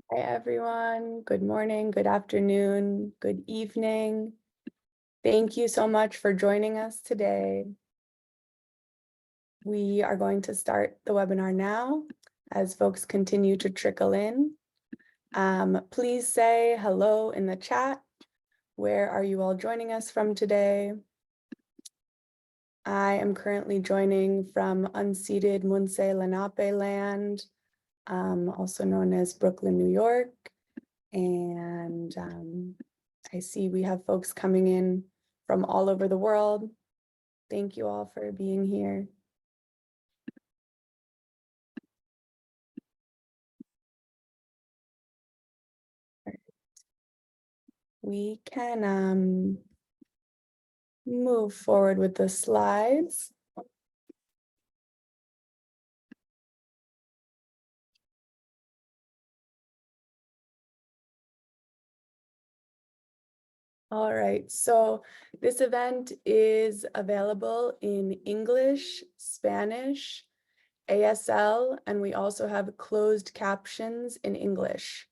Hi, everyone. Good morning, good afternoon, good evening. Thank you so much for joining us today. We are going to start the webinar now as folks continue to trickle in. Please say hello in the chat. Where are you all joining us from today? I am currently joining from unceded Munsee Lenape land, also known as Brooklyn, New York. And I see we have folks coming in from all over the world. Thank you all for being here. We can move forward with the slides. All right, so this event is available in English, Spanish, ASL, and we also have closed captions in English.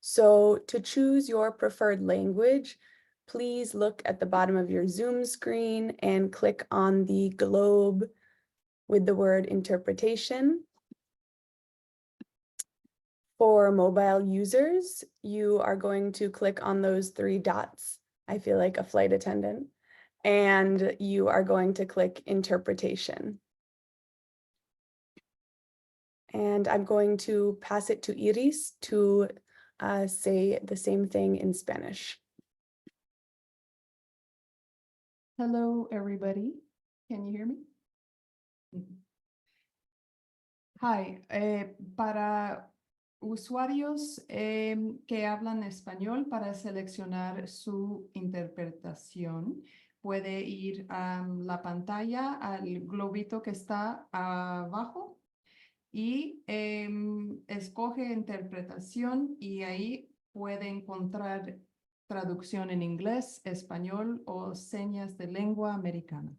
So to choose your preferred language, please look at the bottom of your Zoom screen and click on the globe with the word interpretation. For mobile users, you are going to click on those three dots. I feel like a flight attendant. And you are going to click interpretation. And I'm going to pass it to Iris to say the same thing in Spanish. Hello, everybody. Can you hear me? Hi. Para usuarios que hablan español, para seleccionar su interpretación, puede ir a la pantalla, al globito que está abajo y escoge interpretación y ahí puede encontrar traducción en inglés, español o señas de lengua americana.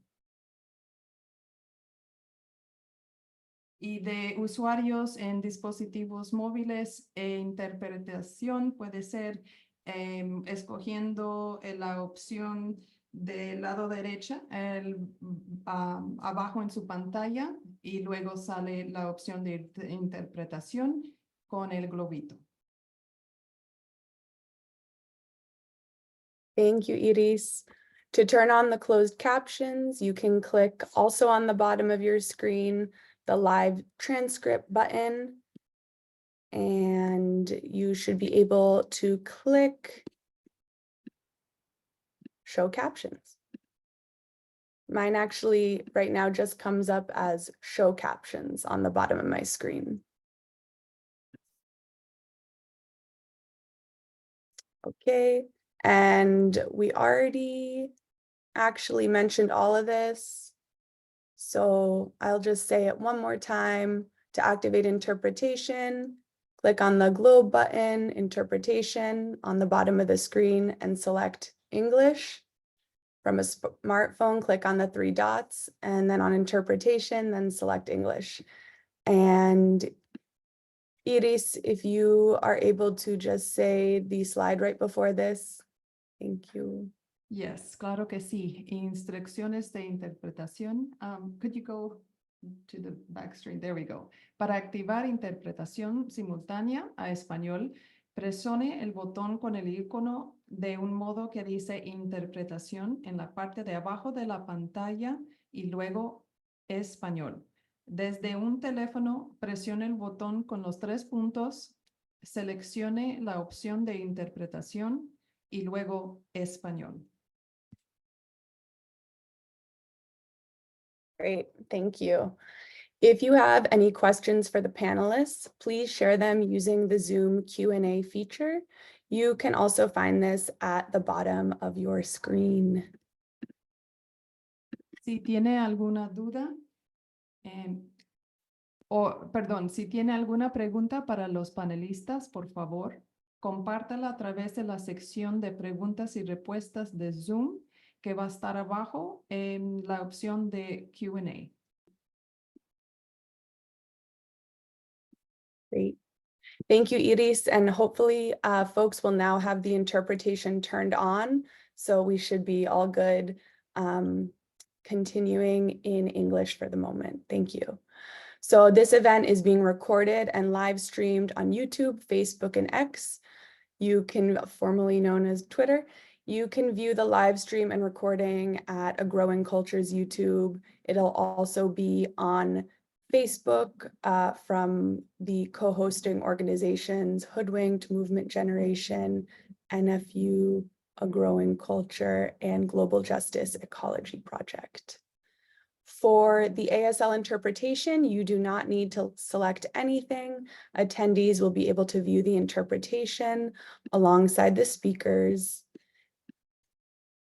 Y de usuarios en dispositivos móviles, interpretación puede ser escogiendo la opción del lado derecha, abajo en su pantalla, y luego sale la opción de interpretación con el globito. Thank you, Iris. To turn on the closed captions, you can click also on the bottom of your screen, the live transcript button, and you should be able to click show captions. Mine actually right now just comes up as show captions on the bottom of my screen. Okay, and we already actually mentioned all of this. So I'll just say it one more time. To activate interpretation, click on the globe button, interpretation on the bottom of the screen and select English. From a smartphone, click on the three dots and then on interpretation, then select English. And Iris, if you are able to just say the slide right before this, thank you. Yes, claro que sí. Instrucciones de interpretación. Could you go to the back screen? There we go. Para activar interpretación simultánea a español, presione el botón con el icono de un modo que dice interpretación en la parte de abajo de la pantalla y luego español. Desde un teléfono, presione el botón con los 3 puntos, seleccione la opción de interpretación y luego español. Great, thank you. If you have any questions for the panelists, please share them using the Zoom Q&A feature. You can also find this at the bottom of your screen. Si tiene alguna duda, si tiene alguna pregunta para los panelistas, por favor, compártala a través de la sección de preguntas y respuestas de Zoom, que va a estar abajo en la opción de Q&A. Great. Thank you, Iris. And hopefully folks will now have the interpretation turned on. So we should be all good continuing in English for the moment. Thank you. So this event is being recorded and live streamed on YouTube, Facebook, and X. You can formerly known as Twitter. You can view the live stream and recording at A Growing Culture's YouTube. It'll also be on Facebook from the co-hosting organizations Hoodwinked, Movement Generation, NFU, A Growing Culture, and Global Justice Ecology Project. For the ASL interpretation, you do not need to select anything. Attendees will be able to view the interpretation alongside the speakers.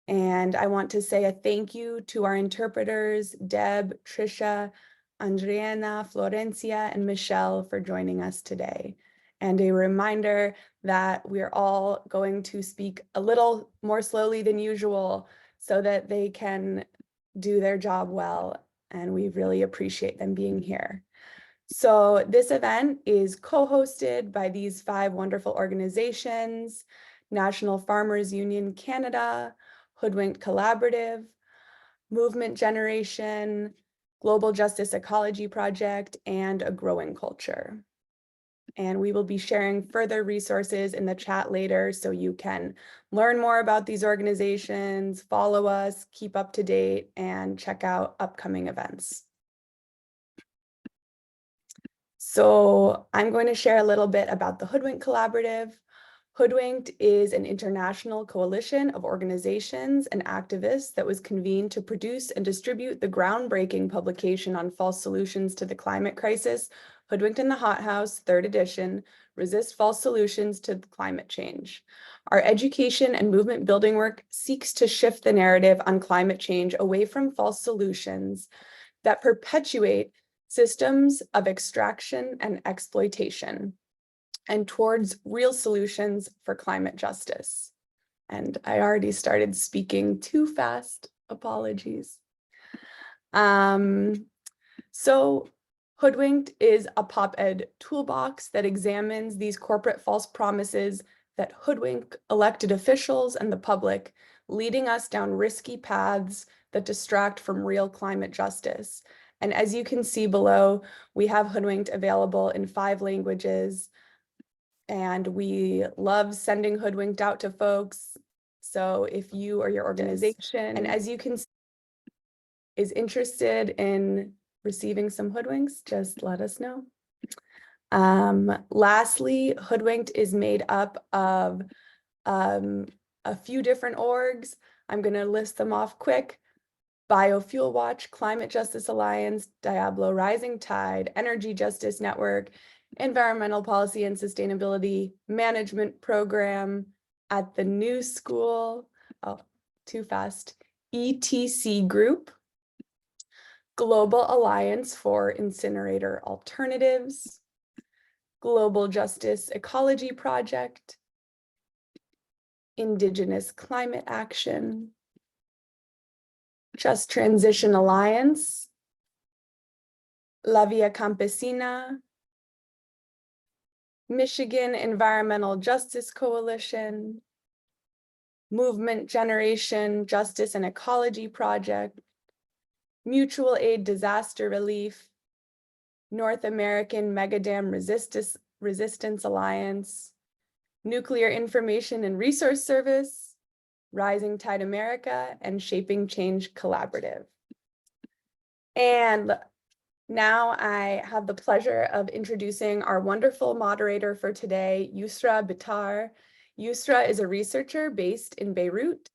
And I want to say a thank you to our interpreters, Deb, Trisha, Andriana, Florencia, and Michelle for joining us today. And a reminder that we're all going to speak a little more slowly than usual so that they can do their job well. And we really appreciate them being here. So this event is co-hosted by these 5 wonderful organizations: National Farmers Union Canada, Hoodwinked Collaborative, Movement Generation, Global Justice Ecology Project, and A Growing Culture. And we will be sharing further resources in the chat later so you can learn more about these organizations, follow us, keep up to date, and check out upcoming events. So I'm going to share a little bit about the Hoodwinked Collaborative. Hoodwinked is an international coalition of organizations and activists that was convened to produce and distribute the groundbreaking publication on false solutions to the climate crisis, Hoodwinked in the Hothouse, 3rd edition, Resist False Solutions to Climate Change. Our education and movement building work seeks to shift the narrative on climate change away from false solutions that perpetuate systems of extraction and exploitation, and towards real solutions for climate justice. And I already started speaking too fast, apologies. So Hoodwinked is a pop-ed toolbox that examines these corporate false promises that hoodwink elected officials and the public, leading us down risky paths that distract from real climate justice. And as you can see below, we have Hoodwinked available in 5 languages. And we love sending Hoodwinked out to folks. So if you or your organization, and as you can see, is interested in receiving some Hoodwinks, just let us know. Lastly, Hoodwinked is made up of a few different orgs. I'm going to list them off quick: Biofuel Watch, Climate Justice Alliance, Diablo Rising Tide, Energy Justice Network, Environmental Policy and Sustainability Management Program, at the New School, oh, too fast, ETC Group, Global Alliance for Incinerator Alternatives, Global Justice Ecology Project, Indigenous Climate Action, Just Transition Alliance, La Via Campesina, Michigan Environmental Justice Coalition, Movement Generation Justice and Ecology Project, Mutual Aid Disaster Relief, North American Megadam Resistance Alliance, Nuclear Information and Resource Service, Rising Tide America, and Shaping Change Collaborative. And now I have the pleasure of introducing our wonderful moderator for today, Yusra Bitar. Yusra is a researcher based in Beirut.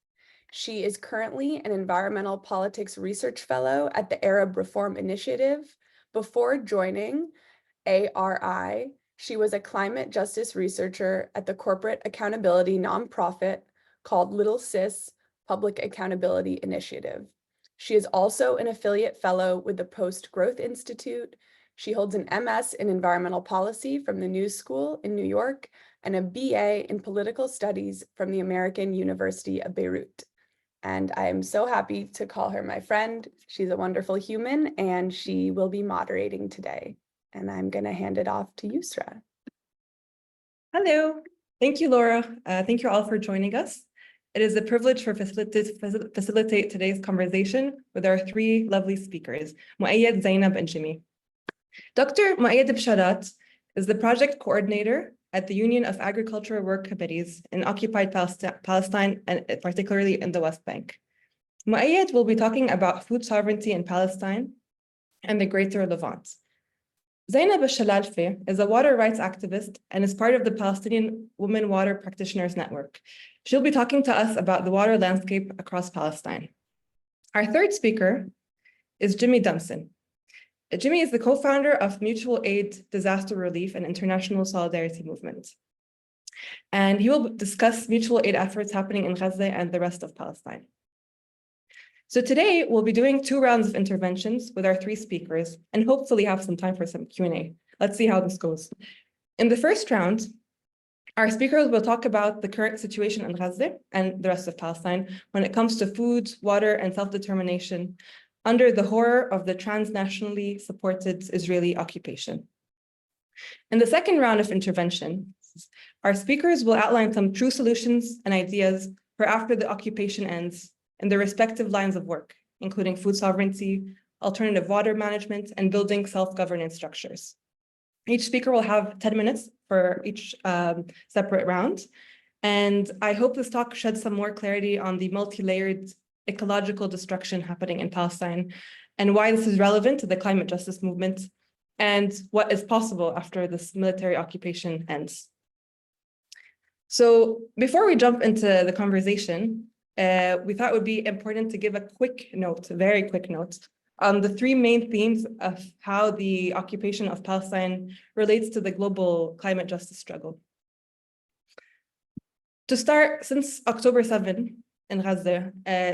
She is currently an environmental politics research fellow at the Arab Reform Initiative. Before joining ARI, she was a climate justice researcher at the corporate accountability nonprofit called Little Sis Public Accountability Initiative. She is also an affiliate fellow with the Post-Growth Institute. She holds an MS in environmental policy from the New School in New York and a BA in political studies from the American University of Beirut. And I am so happy to call her my friend. She's a wonderful human, and she will be moderating today. And I'm going to hand it off to Yusra. Hello. Thank you, Laura. Thank you all for joining us. It is a privilege to facilitate today's conversation with our 3 lovely speakers, Moayyad, Zayneb, and Jimmy. Dr. Moayyad Bsharat is the project coordinator at the Union of Agricultural Work Committees in occupied Palestine, and particularly in the West Bank. Moayyad will be talking about food sovereignty in Palestine and the Greater Levant. Zayneb Al-Shalalfeh is a water rights activist and is part of the Palestinian Women Water Practitioners Network. She'll be talking to us about the water landscape across Palestine. Our third speaker is Jimmy Dunson. Jimmy is the co-founder of Mutual Aid Disaster Relief and International Solidarity Movement. And he will discuss mutual aid efforts happening in Gaza and the rest of Palestine. So today we'll be doing 2 rounds of interventions with our 3 speakers and hopefully have some time for some Q&A. Let's see how this goes. In the first round, our speakers will talk about the current situation in Gaza and the rest of Palestine when it comes to food, water, and self-determination under the horror of the transnationally supported Israeli occupation. In the second round of intervention, our speakers will outline some true solutions and ideas for after the occupation ends in their respective lines of work, including food sovereignty, alternative water management, and building self-governance structures. Each speaker will have 10 minutes for each separate round. And I hope this talk sheds some more clarity on the multi-layered ecological destruction happening in Palestine and why this is relevant to the climate justice movement and what is possible after this military occupation ends. So before we jump into the conversation, we thought it would be important to give a quick note, a very quick note, on the 3 main themes of how the occupation of Palestine relates to the global climate justice struggle. To start, since October 7 in Gaza,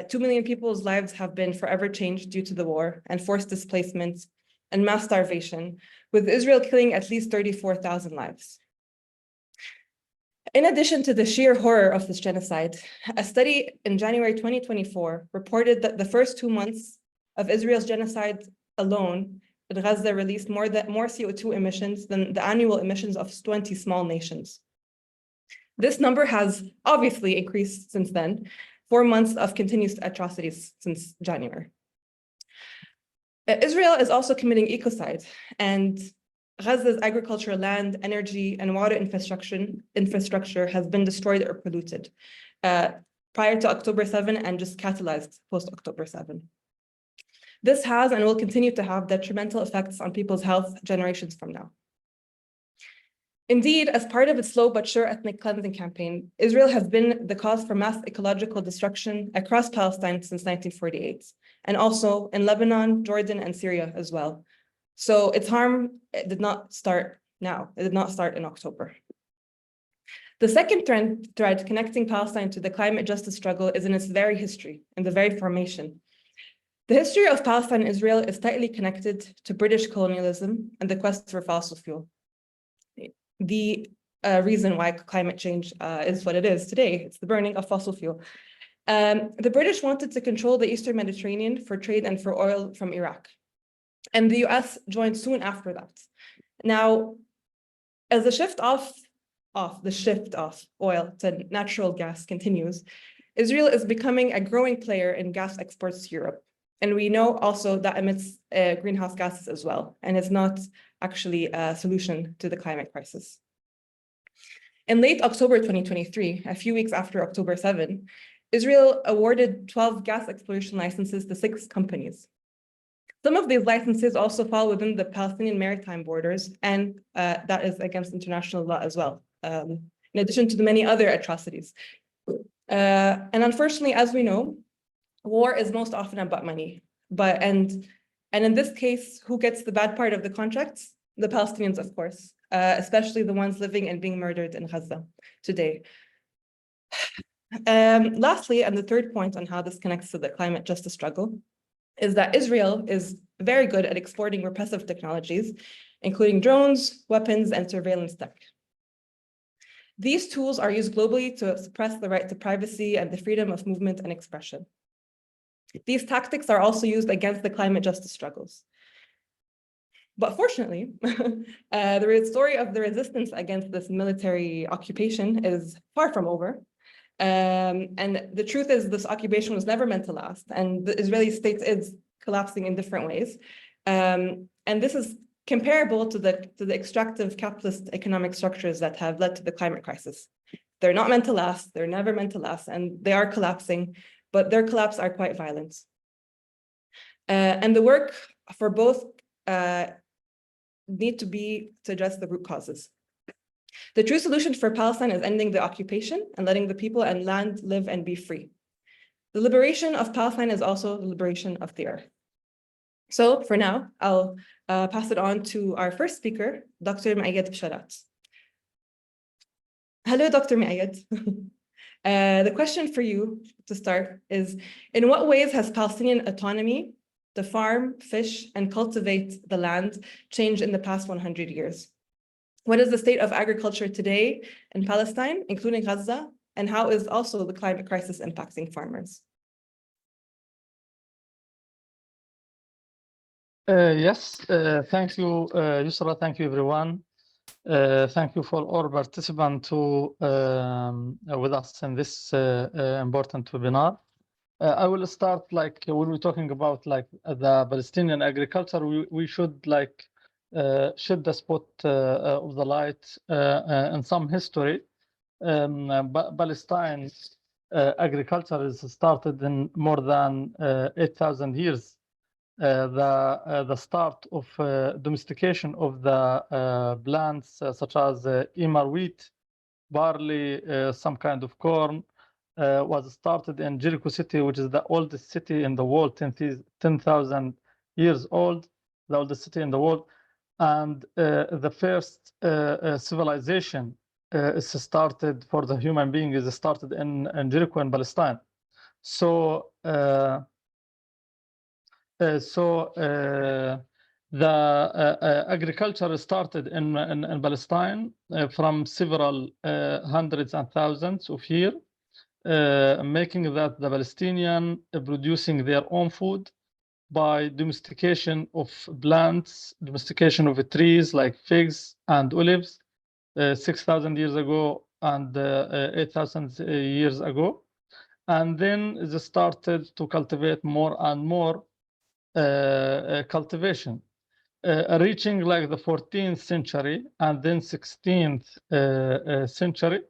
2 million people's lives have been forever changed due to the war and forced displacement and mass starvation, with Israel killing at least 34,000 lives. In addition to the sheer horror of this genocide, a study in January 2024 reported that the first 2 months of Israel's genocide alone in Gaza released more CO2 emissions than the annual emissions of 20 small nations. This number has obviously increased since then, 4 months of continuous atrocities since January. Israel is also committing ecocide, and Gaza's agricultural land, energy, and water infrastructure has been destroyed or polluted prior to October 7 and just catalyzed post-October 7. This has and will continue to have detrimental effects on people's health generations from now. Indeed, as part of its slow but sure ethnic cleansing campaign, Israel has been the cause for mass ecological destruction across Palestine since 1948, and also in Lebanon, Jordan, and Syria as well. So its harm did not start now. It did not start in October. The second thread connecting Palestine to the climate justice struggle is in its very history, in the very formation. The history of Palestine and Israel is tightly connected to British colonialism and the quest for fossil fuel. The reason why climate change is what it is today, it's the burning of fossil fuel. The British wanted to control the Eastern Mediterranean for trade and for oil from Iraq. And the US joined soon after that. Now, as the shift off oil to natural gas continues, Israel is becoming a growing player in gas exports to Europe. And we know also that emits greenhouse gases as well, and is not actually a solution to the climate crisis. In late October 2023, a few weeks after October 7, Israel awarded 12 gas exploration licenses to 6 companies. Some of these licenses also fall within the Palestinian maritime borders, and that is against international law as well, in addition to the many other atrocities. And unfortunately, as we know, war is most often about money. And in this case, who gets the bad part of the contracts? The Palestinians, of course, especially the ones living and being murdered in Gaza today. Lastly, and the third point on how this connects to the climate justice struggle, is that Israel is very good at exporting repressive technologies, including drones, weapons, and surveillance tech. These tools are used globally to suppress the right to privacy and the freedom of movement and expression. These tactics are also used against the climate justice struggles. But fortunately, the story of the resistance against this military occupation is far from over. And the truth is this occupation was never meant to last, and the Israeli state is collapsing in different ways. And this is comparable to the extractive capitalist economic structures that have led to the climate crisis. They're not meant to last, they're never meant to last, and they are collapsing, but their collapse are quite violent. And the work for both need to be to address the root causes. The true solution for Palestine is ending the occupation and letting the people and land live and be free. The liberation of Palestine is also the liberation of the earth. So for now, I'll pass it on to our first speaker, Dr. Moayyad Bsharat. Hello, Dr. Moayyad. The question for you to start is, in what ways has Palestinian autonomy to farm, fish, and cultivate the land changed in the past 100 years? What is the state of agriculture today in Palestine, including Gaza, and how is also the climate crisis impacting farmers? Yes, thank you, Yusra. Thank you, everyone. Thank you for all participants with us in this important webinar. I will start like when we're talking about like the Palestinian agriculture, we should like shed the spot of the light in some history. Palestine agriculture is started in more than 8,000 years. The start of domestication of the plants such as emmer wheat, barley, some kind of corn was started in Jericho city, which is the oldest city in the world, 10,000 years old, the oldest city in the world. And the first civilization is started for the human being is started in Jericho in Palestine. So the agriculture started in Palestine from several hundreds and thousands of years, making that the Palestinian producing their own food by domestication of plants, domestication of trees like figs and olives 6,000 years ago and 8,000 years ago. And then they started to cultivate more and more cultivation, reaching like the 14th century and then 16th century.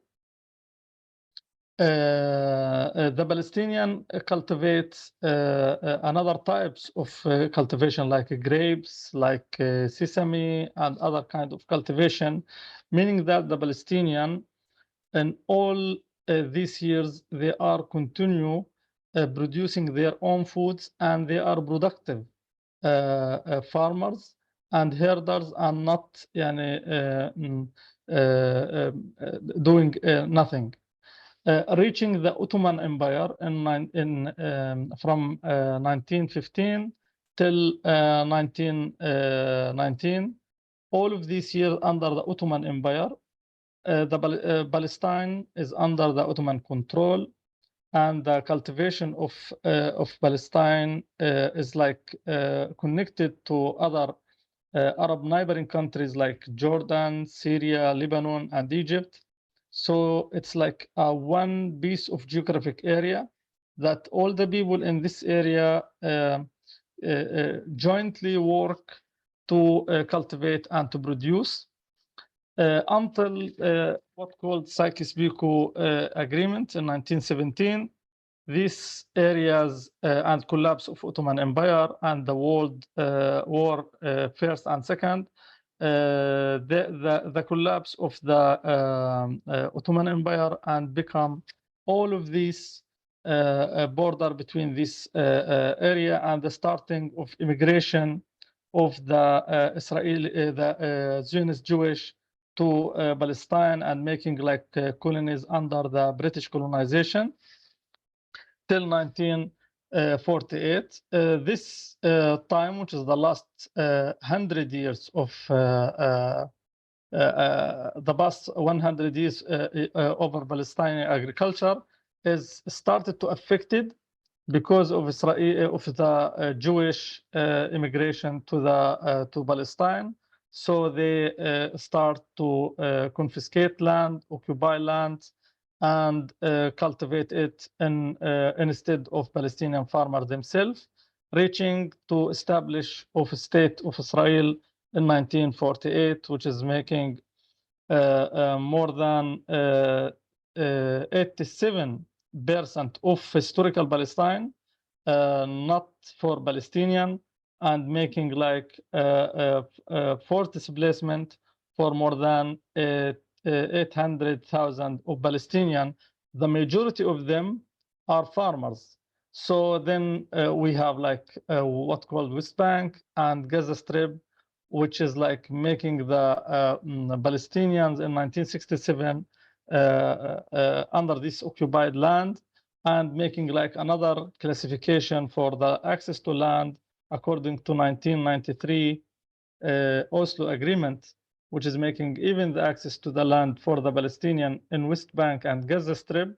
The Palestinian cultivate another types of cultivation like grapes, like sesame and other kind of cultivation, meaning that the Palestinian in all these years, they are continue producing their own foods and they are productive farmers and herders and not doing nothing. Reaching the Ottoman Empire from 1915 till 1919, all of these years under the Ottoman Empire, Palestine is under the Ottoman control, and the cultivation of Palestine is like connected to other Arab neighboring countries like Jordan, Syria, Lebanon, and Egypt. So it's like one piece of geographic area that all the people in this area jointly work to cultivate and to produce until what called Sykes-Picot Agreement in 1917. These areas and collapse of Ottoman Empire and the World War First and Second, the collapse of the Ottoman Empire and become all of these border between this area and the starting of immigration of the Israeli, the Zionist Jewish to Palestine and making like colonies under the British colonization till 1948. This time, which is the last 100 years of the past 100 years over Palestinian agriculture, is started to affected because of Israel, of the Jewish immigration to Palestine. So they start to confiscate land, occupy land, and cultivate it instead of Palestinian farmers themselves, reaching to establish of a state of Israel in 1948, which is making more than 87% of historical Palestine not for Palestinian, and making like forced displacement for more than 800,000 of Palestinian. The majority of them are farmers. So then we have like what called West Bank and Gaza Strip, which is like making the Palestinians in 1967 under this occupied land, and making like another classification for the access to land according to 1993 Oslo Agreement, which is making even the access to the land for the Palestinian in West Bank and Gaza Strip,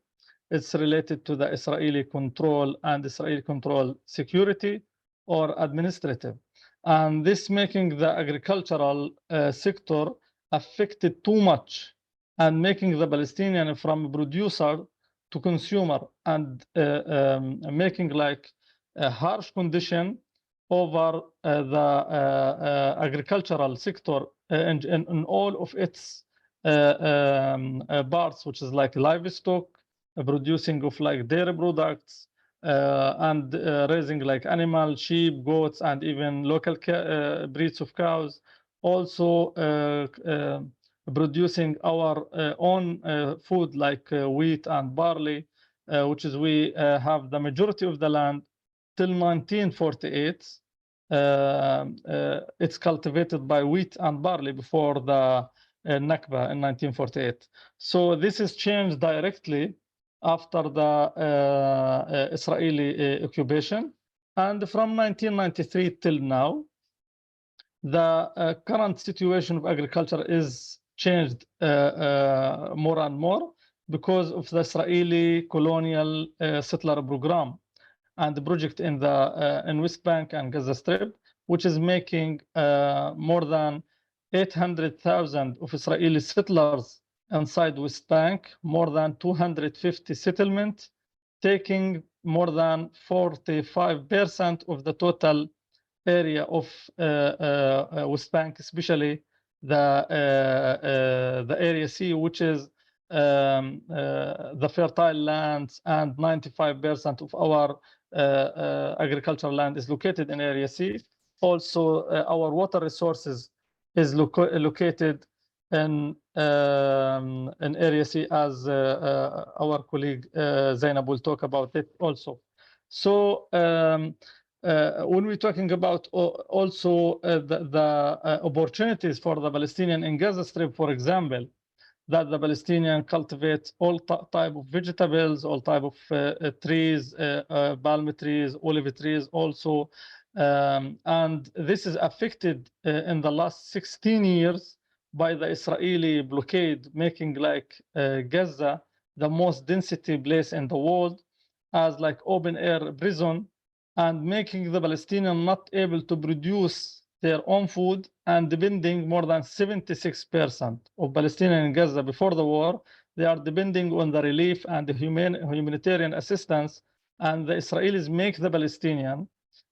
it's related to the Israeli control and Israeli control security or administrative. And this making the agricultural sector affected too much, and making the Palestinian from producer to consumer, and making like a harsh condition over the agricultural sector in all of its parts, which is like livestock, producing of like dairy products, and raising like animal, sheep, goats, and even local breeds of cows. Also producing our own food like wheat and barley, which is we have the majority of the land till 1948. It's cultivated by wheat and barley before the Nakba in 1948. So this is changed directly after the Israeli occupation. And from 1993 till now, the current situation of agriculture is changed more and more because of the Israeli colonial settler program and the project in the in West Bank and Gaza Strip, which is making more than 800,000 of Israeli settlers inside West Bank, more than 250 settlements, taking more than 45% of the total area of West Bank, especially the area C, which is the fertile lands, and 95% of our agricultural land is located in area C. Also, our water resources is located in area C, as our colleague Zayneb will talk about it also. So when we're talking about also the opportunities for the Palestinian in Gaza Strip, for example, that the Palestinian cultivate all type of vegetables, all type of trees, palm trees, olive trees also. And this is affected in the last 16 years by the Israeli blockade, making like Gaza the most density place in the world as like open air prison, and making the Palestinian not able to produce their own food, and depending more than 76% of Palestinians in Gaza before the war, they are depending on the relief and the humanitarian assistance. And the Israelis make the Palestinian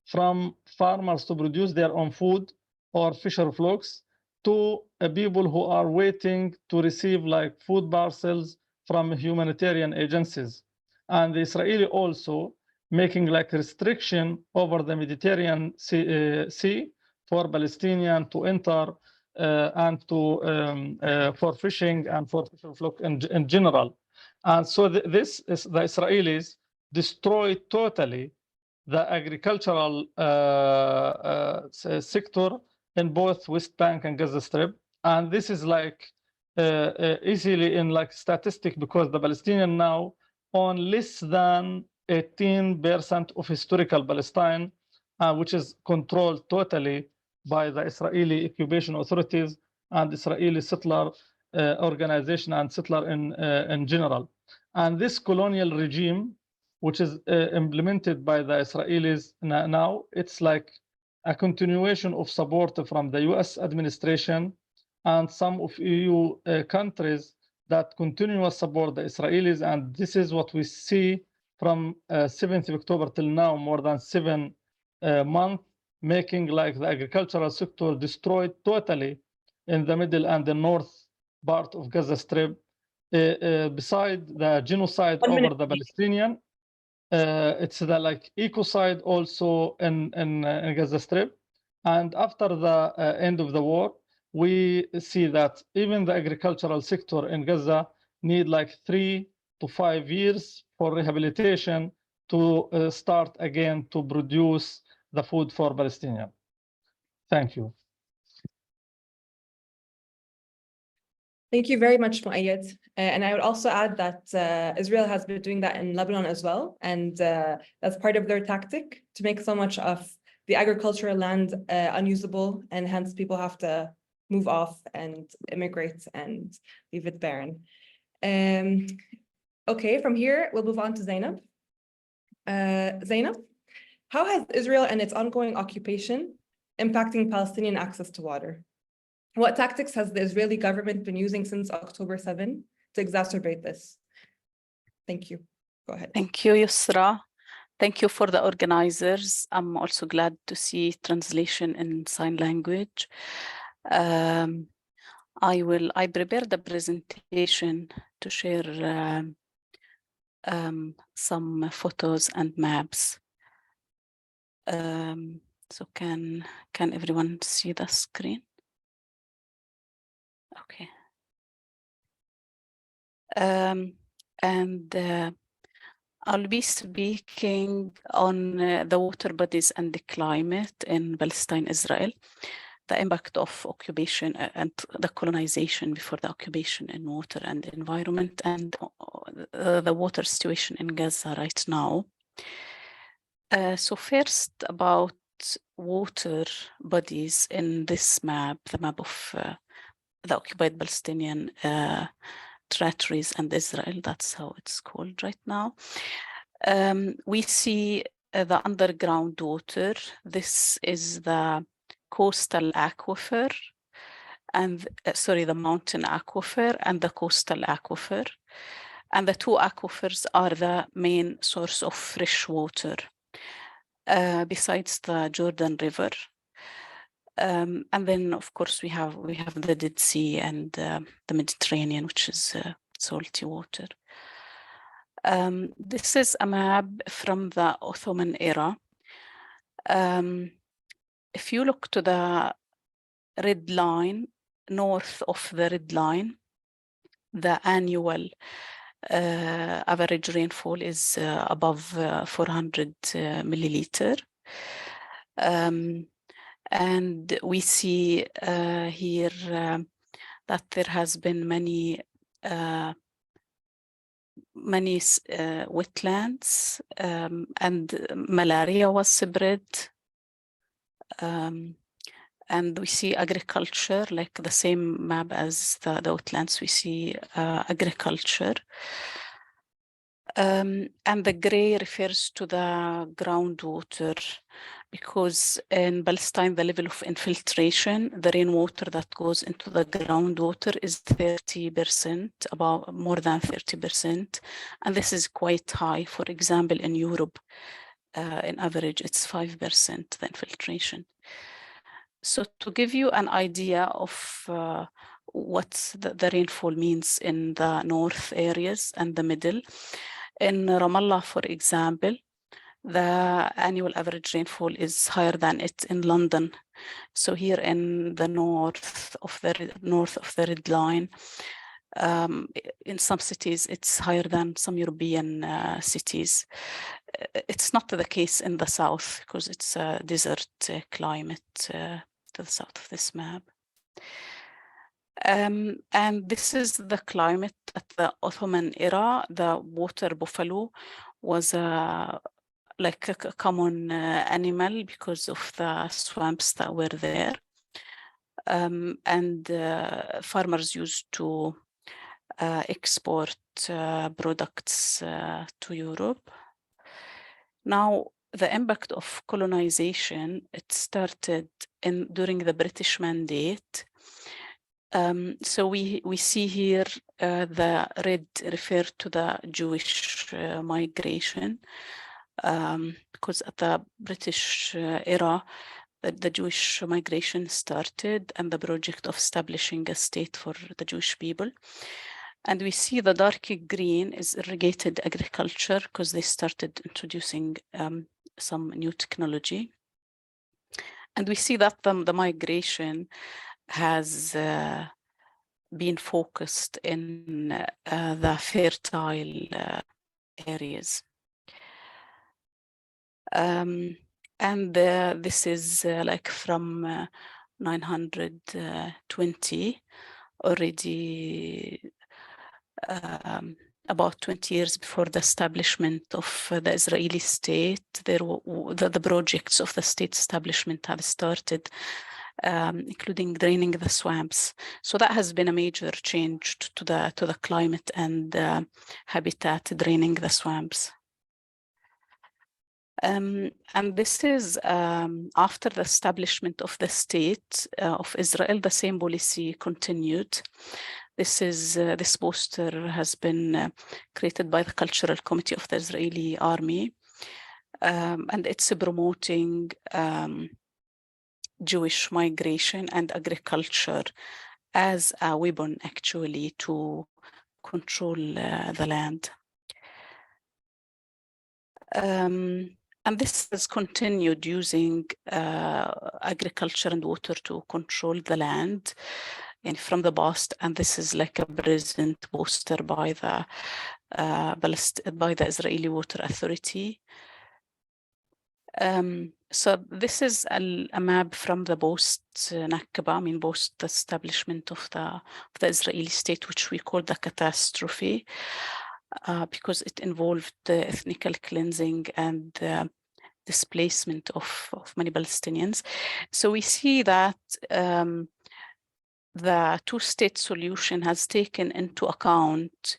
from farmers to produce their own food or fisher flocks to people who are waiting to receive like food parcels from humanitarian agencies. And the Israeli also making like restriction over the Mediterranean Sea for Palestinian to enter and to for fishing and for fisher flock in general. And so this is the Israelis destroy totally the agricultural sector in both West Bank and Gaza Strip. And this is like easily in like statistic, because the Palestinian now own less than 18% of historical Palestine, which is controlled totally by the Israeli occupation authorities and Israeli settler organization and settler in general. And this colonial regime, which is implemented by the Israelis now, it's like a continuation of support from the US administration and some of EU countries that continuously support the Israelis. And this is what we see from 7th of October till now, more than 7 months, making like the agricultural sector destroyed totally in the middle and the north part of Gaza Strip. Beside the genocide over the Palestinian, it's the like ecocide also in Gaza Strip. And after the end of the war, we see that even the agricultural sector in Gaza need like 3 to 5 years for rehabilitation to start again to produce the food for Palestinians. Thank you. Thank you very much, Moayyad. And I would also add that Israel has been doing that in Lebanon as well. And that's part of their tactic to make so much of the agricultural land unusable. And hence people have to move off and immigrate and leave it barren. Okay, from here, we'll move on to Zayneb. Zayneb, how has Israel and its ongoing occupation impacting Palestinian access to water? What tactics has the Israeli government been using since October 7 to exacerbate this? Thank you. Go ahead. Thank you, Yusra. Thank you for the organizers. I'm also glad to see translation in sign language. I prepared the presentation to share some photos and maps. So can everyone see the screen? Okay. I'll be speaking on the water bodies and the climate in Palestine, Israel, the impact of occupation and the colonization before the occupation in water and environment, and the water situation in Gaza right now. So first about water bodies in this map, the map of the occupied Palestinian territories and Israel, that's how it's called right now. We see the underground water. This is the coastal aquifer and the mountain aquifer and the coastal aquifer. And the two aquifers are the main source of fresh water, besides the Jordan River. And then, of course, we have the Dead Sea and the Mediterranean, which is salty water. This is a map from the Ottoman era. If you look to the red line, north of the red line, the annual average rainfall is above 400 milliliter. And we see here that there has been many wetlands, and malaria was spread. And we see agriculture, like the same map as the wetlands, we see agriculture. And the gray refers to the groundwater, because in Palestine, the level of infiltration, the rainwater that goes into the groundwater is 30%, about more than 30%. And this is quite high. For example, in Europe, in average, it's 5%, the infiltration. So to give you an idea of what the rainfall means in the north areas and the middle, in Ramallah, for example, the annual average rainfall is higher than it in London. So here in the north of the red line, in some cities it's higher than some European cities. It's not the case in the south because it's a desert climate to the south of this map. And this is the climate at the Ottoman era. The water buffalo was like a common animal because of the swamps that were there. And farmers used to export products to Europe. Now, the impact of colonization, it started during the British Mandate. So we see here the red refer to the Jewish migration, because at the British era, the Jewish migration started and the project of establishing a state for the Jewish people. And we see the dark green is irrigated agriculture because they started introducing some new technology. And we see that the migration has been focused in the fertile areas. And this is like from 920 already, about 20 years before the establishment of the Israeli state. The projects of the state establishment have started, including draining the swamps. So that has been a major change to the climate and habitat, draining the swamps. And this is after the establishment of the state of Israel, the same policy continued. This poster has been created by the Cultural Committee of the Israeli Army, and it's promoting Jewish migration and agriculture as a weapon, actually, to control the land. And this has continued using agriculture and water to control the land and from the past. And this is like a present poster by the Israeli Water Authority. So this is a map from the post-Nakba, post the establishment of the Israeli state, which we call the catastrophe, because it involved the ethnic cleansing and displacement of many Palestinians. So we see that the two-state solution has taken into account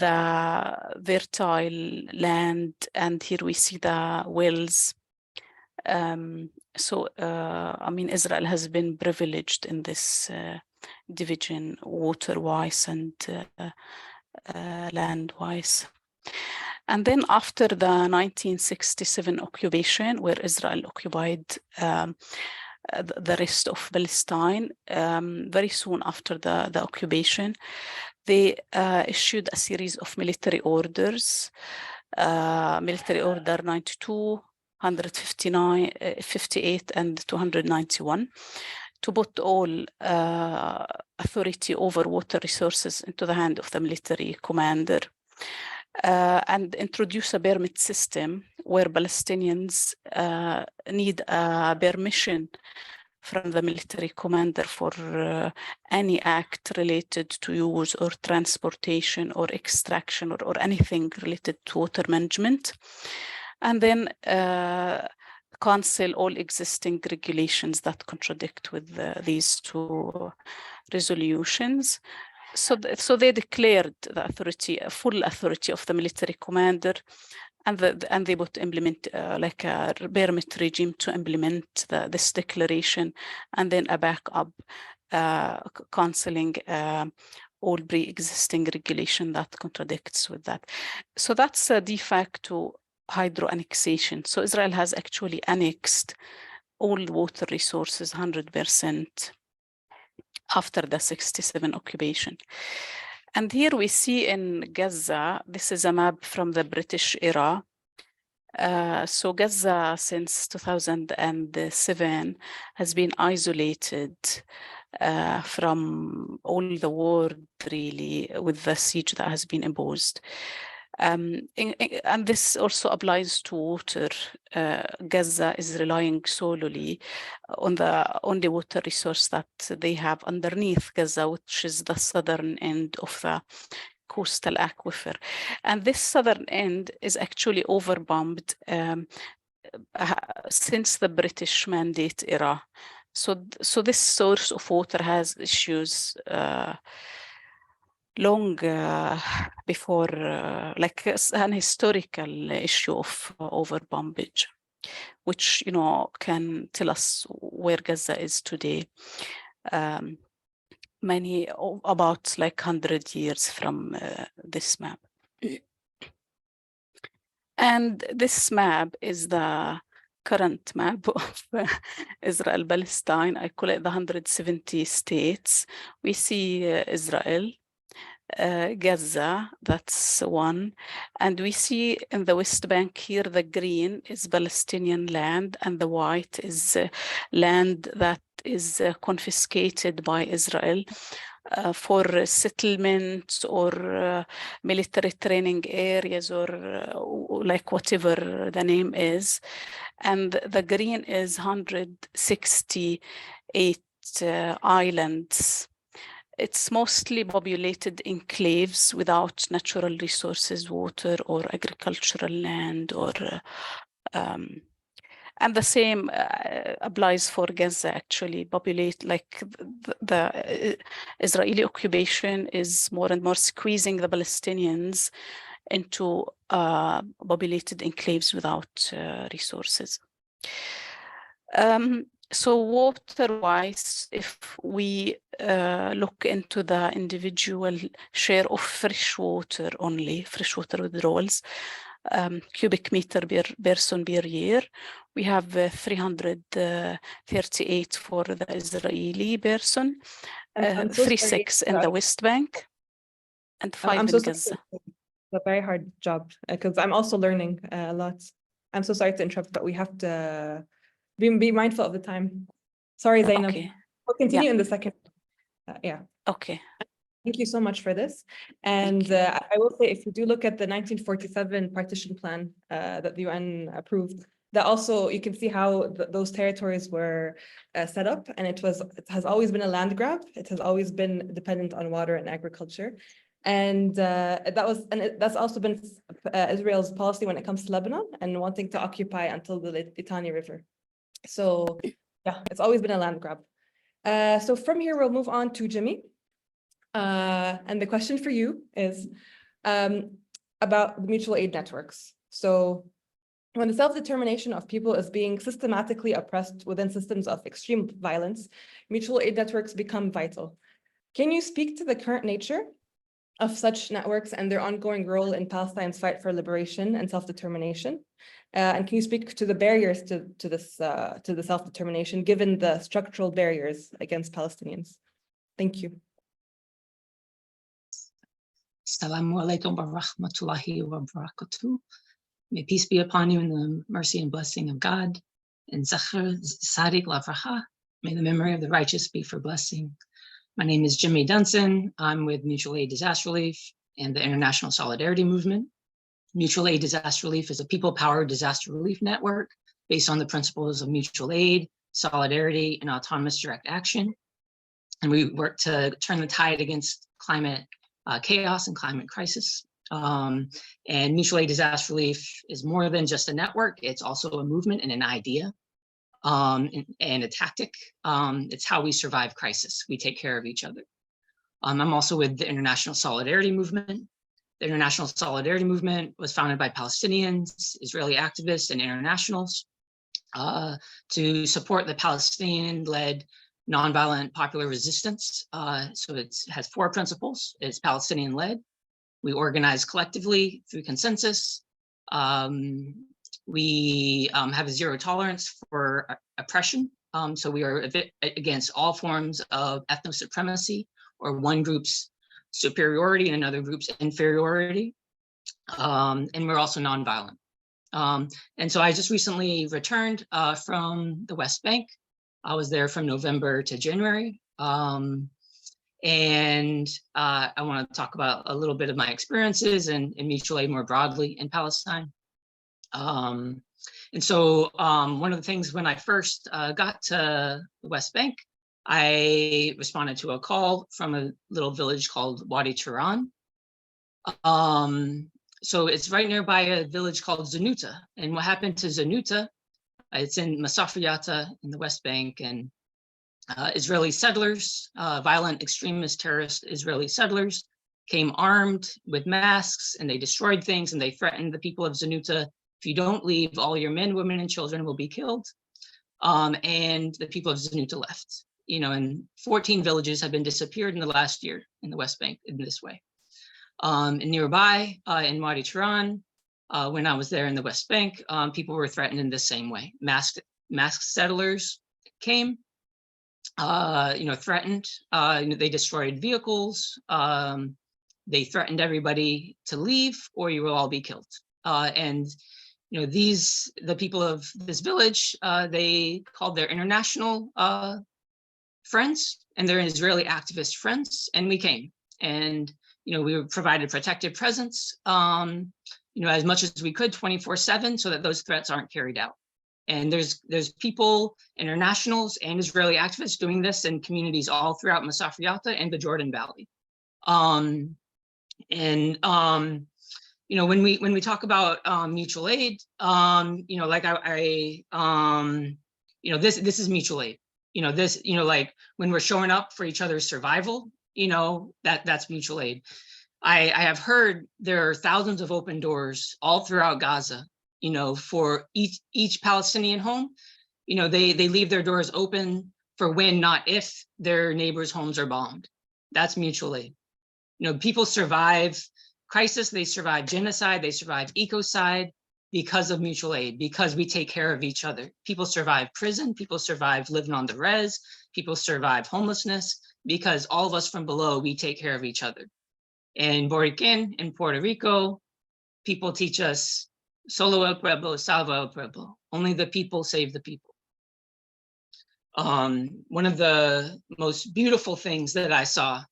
the fertile land, and here we see the wells. Israel has been privileged in this division, water-wise and land-wise. And then after the 1967 occupation, where Israel occupied the rest of Palestine, very soon after the occupation, they issued a series of military orders, Military Order 92, 159, 58, and 291, to put all authority over water resources into the hand of the military commander, and introduce a permit system where Palestinians need a permission from the military commander for any act related to use or transportation or extraction or anything related to water management. And then cancel all existing regulations that contradict with these two resolutions. So they declared the authority, full authority of the military commander, and they would implement like a permit regime to implement this declaration, and then a backup cancelling all pre-existing regulation that contradicts with that. So that's a de facto hydro annexation. So Israel has actually annexed all water resources 100% after the 67 occupation. And here we see in Gaza, this is a map from the British era. So Gaza since 2007 has been isolated from all the world, really, with the siege that has been imposed. And this also applies to water. Gaza is relying solely on the only water resource that they have underneath Gaza, which is the southern end of the coastal aquifer. And this southern end is actually overpumped since the British Mandate era. So this source of water has issues long before, like an historical issue of overpumpage, which, you know, can tell us where Gaza is today. About like 100 years from this map. And this map is the current map of Israel, Palestine. I call it the 170 states. We see Israel, Gaza, that's one. And we see in the West Bank here, the green is Palestinian land and the white is land that is confiscated by Israel for settlements or military training areas or like whatever the name is. And the green is 168 islands. It's mostly populated enclaves without natural resources, water or agricultural land, or and the same applies for Gaza. Actually, populate like the Israeli occupation is more and more squeezing the Palestinians into populated enclaves without resources. So water-wise, if we look into the individual share of fresh water only, freshwater withdrawals, cubic meter per person per year, we have 338 for the Israeli person, I'm so 36 in the West Bank, and 5 I'm in so sorry. Gaza. It's a very hard job because I'm also learning a lot. I'm so sorry to interrupt, but we have to be mindful of the time. Sorry, Zayneb. Okay. We'll continue in the second. Yeah. Okay. Thank you so much for this. And I will say, if you do look at the 1947 partition plan that the UN approved, that also you can see how those territories were set up, and it has always been a land grab. It has always been dependent on water and agriculture. And that's also been Israel's policy when it comes to Lebanon and wanting to occupy until the Litani River. So yeah, it's always been a land grab. So from here, we'll move on to Jimmy. And the question for you is about the mutual aid networks. So when the self-determination of people is being systematically oppressed within systems of extreme violence, mutual aid networks become vital. Can you speak to the current nature of such networks and their ongoing role in Palestine's fight for liberation and self-determination? And can you speak to the barriers to the self-determination, given the structural barriers against Palestinians? Thank you. Assalamu alaikum wa rahmatullahi wa barakatuh. May peace be upon you in the mercy and blessing of God. And Zachar Sadiq Lavraha, may the memory of the righteous be for blessing. My name is Jimmy Dunson. I'm with Mutual Aid Disaster Relief and the International Solidarity Movement. Mutual Aid Disaster Relief is a people-powered disaster relief network based on the principles of mutual aid, solidarity, and autonomous direct action. And we work to turn the tide against climate chaos and climate crisis. And Mutual Aid Disaster Relief is more than just a network. It's also a movement and an idea and a tactic. It's how we survive crisis. We take care of each other. I'm also with the International Solidarity Movement. The International Solidarity Movement was founded by Palestinians, Israeli activists, and internationals to support the Palestinian-led nonviolent popular resistance. So it has 4 principles. It's Palestinian-led. We organize collectively through consensus. We have a zero tolerance for oppression. So we are against all forms of ethno-supremacy or one group's superiority and another group's inferiority. And we're also nonviolent. And so I just recently returned from the West Bank. I was there from November to January. And I want to talk about a little bit of my experiences and mutual aid more broadly in Palestine. And so one of the things when I first got to the West Bank, I responded to a call from a little village called Wadi Turan. So it's right nearby a village called Zanuta. And what happened to Zanuta, it's in Masafiyata in the West Bank, and Israeli settlers, violent extremist terrorist Israeli settlers came armed with masks, and they destroyed things, and they threatened the people of Zanuta, if you don't leave, all your men, women, and children will be killed. And the people of Zanuta left. You know, and 14 villages have been disappeared in the last year in the West Bank in this way. And nearby in Wadi Turan, when I was there in the West Bank, people were threatened in the same way. Masked settlers came, threatened. They destroyed vehicles. They threatened everybody to leave, or you will all be killed. And the people of this village, they called their international friends and their Israeli activist friends, and we came. And we were provided protective presence, as much as we could, 24/7, so that those threats aren't carried out. And there's people, internationals and Israeli activists doing this in communities all throughout Masafriata and the Jordan Valley. When we talk about mutual aid, this is mutual aid. Like when we're showing up for each other's survival, that's mutual aid. I have heard there are thousands of open doors all throughout Gaza, for each Palestinian home. They leave their doors open for when, not if, their neighbors' homes are bombed. That's mutual aid. People survive crisis, they survive genocide, they survive ecocide because of mutual aid, because we take care of each other. People survive prison, people survive living on the res, people survive homelessness, because all of us from below, we take care of each other. In Boriquén, in Puerto Rico, people teach us, solo el pueblo, salva el pueblo. Only the people save the people. One of the most beautiful things that I saw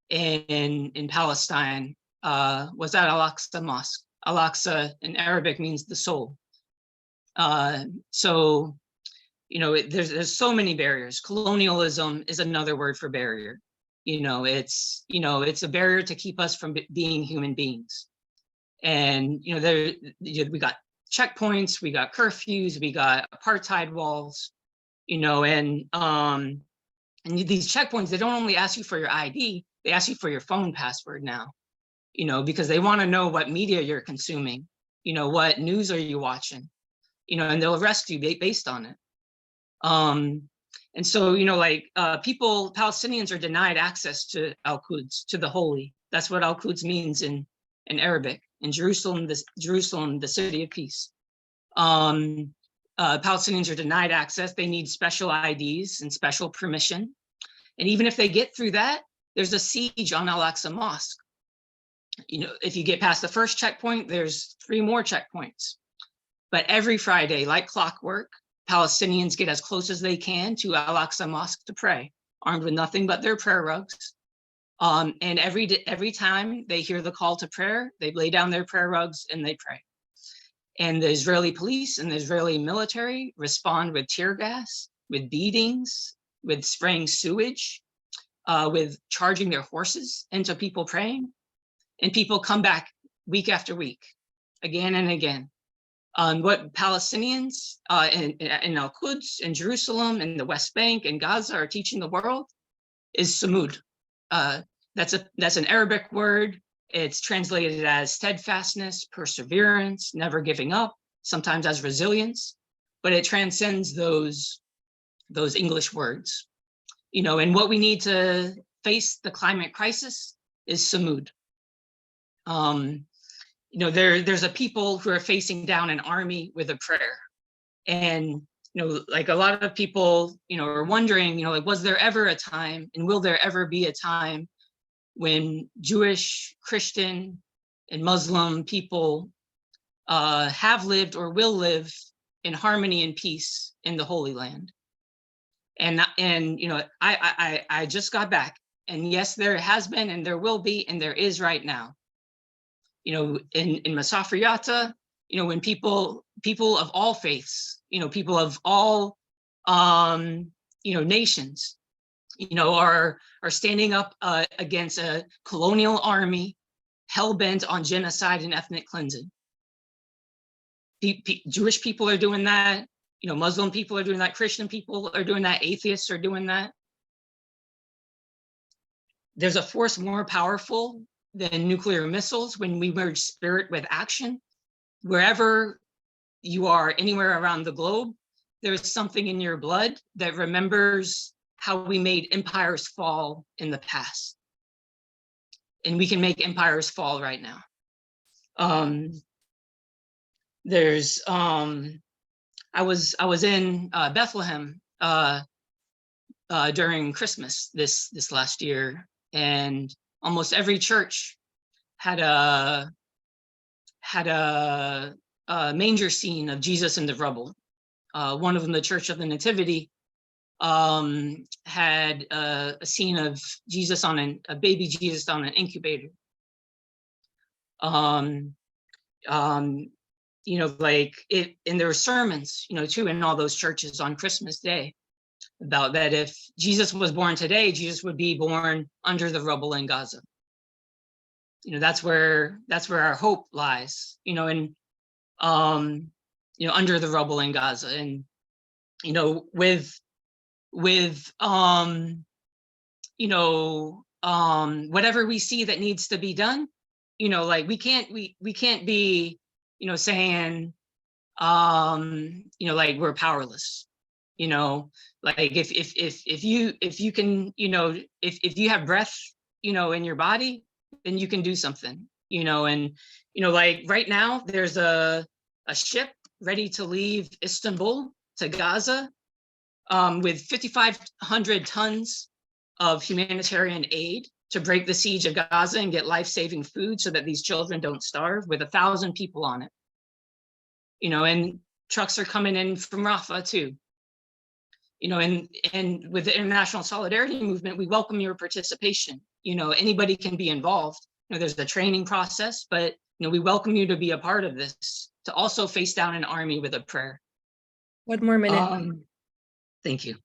in Palestine was at Al-Aqsa Mosque. Al-Aqsa in Arabic means the soul. There's so many barriers. Colonialism is another word for barrier. It's a barrier to keep us from being human beings. And we got checkpoints, we got curfews, we got apartheid walls, and these checkpoints, they don't only ask you for your ID, they ask you for your phone password now, because they want to know what media you're consuming, what news are you watching, and they'll arrest you based on it. And so, Palestinians are denied access to Al-Quds, to the holy. That's what Al-Quds means in Arabic, in Jerusalem, the city of peace. Palestinians are denied access. They need special IDs and special permission. And even if they get through that, there's a siege on Al-Aqsa Mosque. If you get past the first checkpoint, there's 3 more checkpoints. But every Friday, like clockwork, Palestinians get as close as they can to Al-Aqsa Mosque to pray, armed with nothing but their prayer rugs. And every time they hear the call to prayer, they lay down their prayer rugs and they pray. And the Israeli police and the Israeli military respond with tear gas, with beatings, with spraying sewage, with charging their horses into people praying. And people come back week after week, again and again. What Palestinians in Al-Quds, in Jerusalem, in the West Bank, and Gaza are teaching the world is samud. That's an Arabic word. It's translated as steadfastness, perseverance, never giving up, sometimes as resilience, but it transcends those English words. And what we need to face the climate crisis is samud. There's a people who are facing down an army with a prayer. And, like a lot of people, are wondering, was there ever a time, and will there ever be a time when Jewish, Christian, and Muslim people have lived or will live in harmony and peace in the Holy Land? And I just got back, and yes, there has been, and there will be, and there is right now. In Masafriata, when people of all faiths, people of all nations, are standing up against a colonial army hell-bent on genocide and ethnic cleansing. Jewish people are doing that, Muslim people are doing that, Christian people are doing that, atheists are doing that. There's a force more powerful than nuclear missiles when we merge spirit with action. Wherever you are, anywhere around the globe, there's something in your blood that remembers how we made empires fall in the past. And we can make empires fall right now. there's I was in Bethlehem during Christmas this last year, and almost every church had a manger scene of Jesus in the rubble. One of them, the Church of the Nativity, had a scene of Jesus on a baby Jesus on an incubator. You know, like it, and there were sermons, you know, too, in all those churches on Christmas Day about that if Jesus was born today, Jesus would be born under the rubble in Gaza. You know, that's where our hope lies, you know, and you know, under the rubble in Gaza. And you know, with you know, whatever we see that needs to be done, you know, like we can't be, you know, saying you know, like we're powerless. You know, like if you can, you know, if you have breath, you know, in your body, then you can do something, you know. And you know, like right now there's a ship ready to leave Istanbul to Gaza with 5,500 tons of humanitarian aid to break the siege of Gaza and get life-saving food so that these children don't starve, with 1,000 people on it. You know, and trucks are coming in from Rafah too. You know, and with the international solidarity movement, we welcome your participation. You know, anybody can be involved. You know, there's the training process, but you know, we welcome you to be a part of this, to also face down an army with a prayer. 1 more minute. Thank you.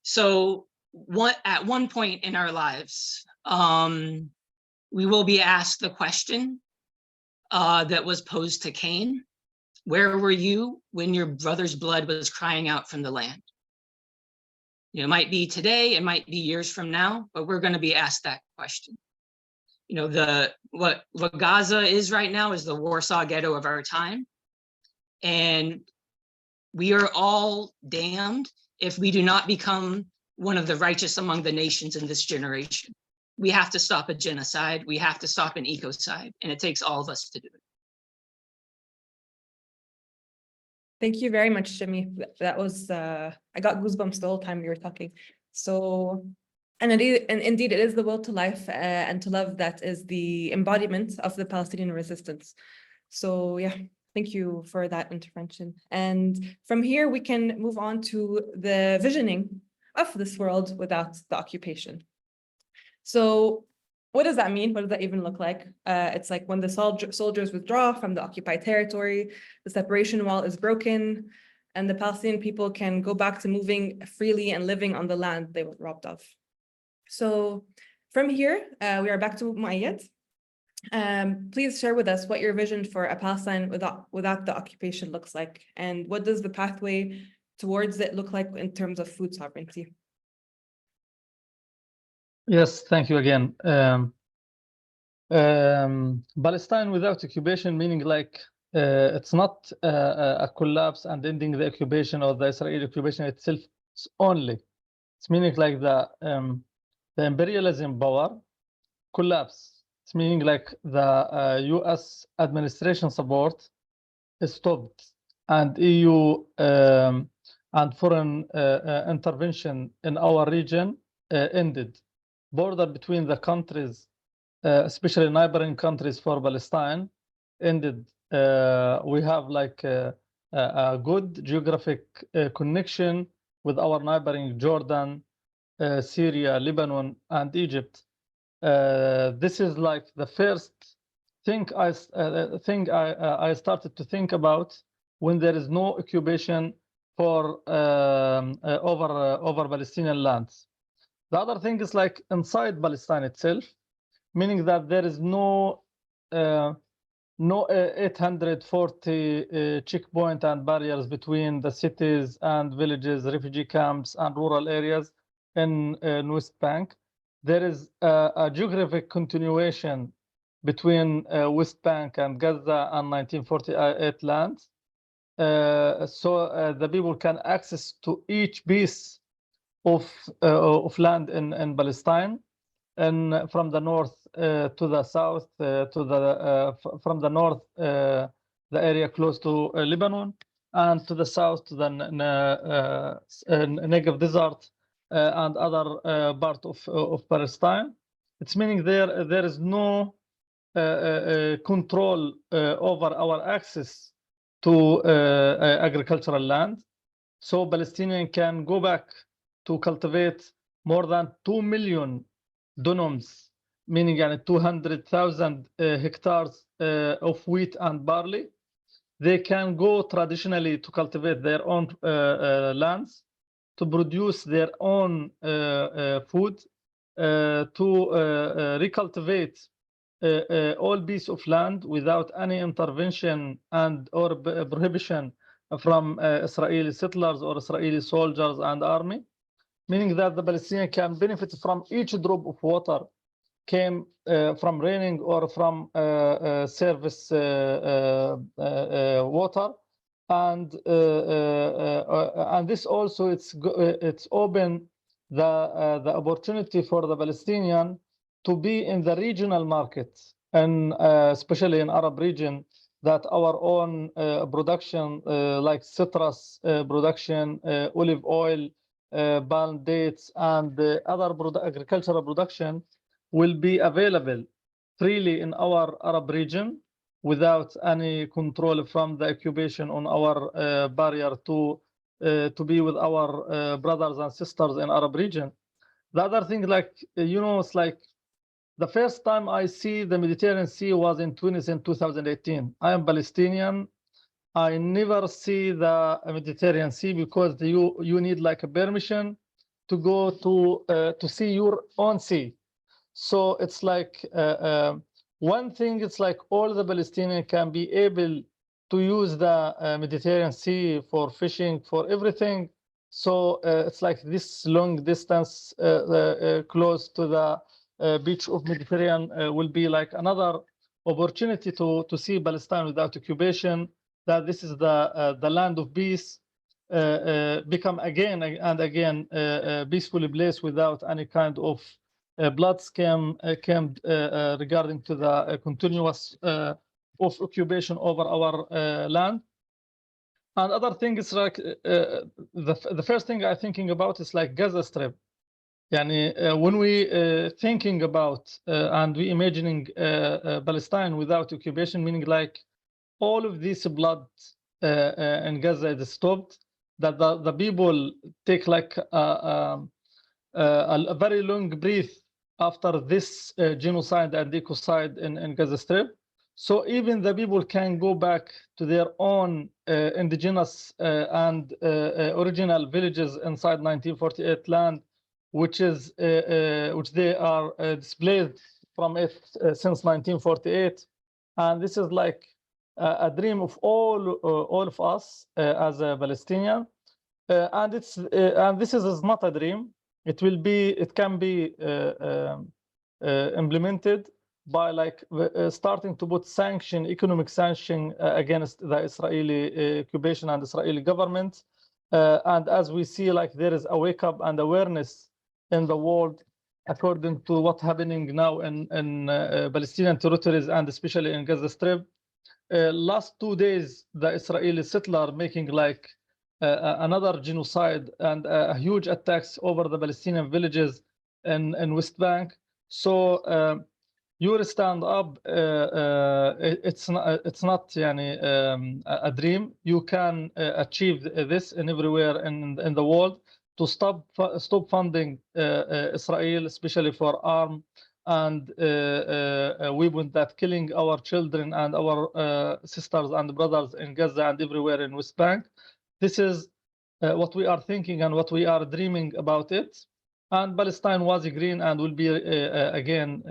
So at one point in our lives, we will be asked the question that was posed to Cain: where were you when your brother's blood was crying out from the land? You know, it might be today, it might be years from now, but we're going to be asked that question. You know, what Gaza is right now is the Warsaw Ghetto of our time. And we are all damned if we do not become one of the righteous among the nations in this generation. We have to stop a genocide. We have to stop an ecocide. And it takes all of us to do it. Thank you very much, Jimmy. That was, I got goosebumps the whole time you were talking. So, and indeed, it is the will to life and to love that is the embodiment of the Palestinian resistance. So yeah, thank you for that intervention. And from here, we can move on to the visioning of this world without the occupation. So what does that mean? What does that even look like? It's like when the soldiers withdraw from the occupied territory, the separation wall is broken, and the Palestinian people can go back to moving freely and living on the land they were robbed of. So from here, we are back to Moayyad. Please share with us what your vision for a Palestine without the occupation looks like, and what does the pathway towards it look like in terms of food sovereignty? Yes, thank you again. Palestine without occupation, meaning like it's not a collapse and ending the occupation or the Israeli occupation itself only. It's meaning like the imperialism power collapse. It's meaning like the US administration support is stopped, and EU and foreign intervention in our region ended. Border between the countries, especially neighboring countries for Palestine, ended. We have like a good geographic connection with our neighboring Jordan, Syria, Lebanon, and Egypt. This is like the first thing I started to think about when there is no occupation for over Palestinian lands. The other thing is like inside Palestine itself, meaning that there is no 840 checkpoint and barriers between the cities and villages, refugee camps, and rural areas in West Bank. There is a geographic continuation between West Bank and Gaza and 1948 lands. So the people can access to each piece of land in Palestine, and from the north to the south from the north the the area close to Lebanon, and to the south to the Negev Desert and other part of Palestine. It's meaning there is no control over our access to agricultural land. So Palestinians can go back to cultivate more than 2 million dunums, meaning 200,000 hectares of wheat and barley. They can go traditionally to cultivate their own lands, to produce their own food, to recultivate all piece of land without any intervention and or prohibition from Israeli settlers or Israeli soldiers and army, meaning that the Palestinians can benefit from each drop of water came from raining or from service water, and this also it's open the opportunity for the Palestinian to be in the regional market, and especially in Arab region, that our own production like citrus production, olive oil, palm dates, and other agricultural production will be available freely in our Arab region without any control from the occupation on our barrier to be with our brothers and sisters in Arab region. The other thing, like, it's like the first time I see the Mediterranean Sea was in Tunis in 2018. I am Palestinian. I never see the Mediterranean Sea because you need like a permission to go to see your own sea. So it's like one thing, it's like all the Palestinians can be able to use the Mediterranean Sea for fishing, for everything. So it's like this long distance close to the beach of Mediterranean will be like another opportunity to see Palestine without occupation, that this is the land of peace, become again and again a peaceful place without any kind of blood scam regarding to the continuous of occupation over our land. And other thing is like the first thing I'm thinking about is like Gaza Strip. When we thinking about and we imagining Palestine without occupation, meaning like all of this blood in Gaza is stopped, that the people take like a very long breath after this genocide and ecocide in Gaza Strip. So even the people can go back to their own indigenous and original villages inside 1948 land, which they are displaced from it since 1948. And this is like a dream of all of us as a Palestinian. And this is not a dream. It can be implemented by like starting to put economic sanction against the Israeli occupation and Israeli government. And as we see, like there is a wake up and awareness in the world according to what's happening now in Palestinian territories and especially in Gaza Strip. Last 2 days, the Israeli settler making like another genocide and huge attacks over the Palestinian villages in West Bank. So you stand up. It's not a dream. You can achieve this in everywhere in the world to stop funding Israel, especially for arms and weapons that killing our children and our sisters and brothers in Gaza and everywhere in West Bank. This is what we are thinking and what we are dreaming about it. And Palestine was green and will be again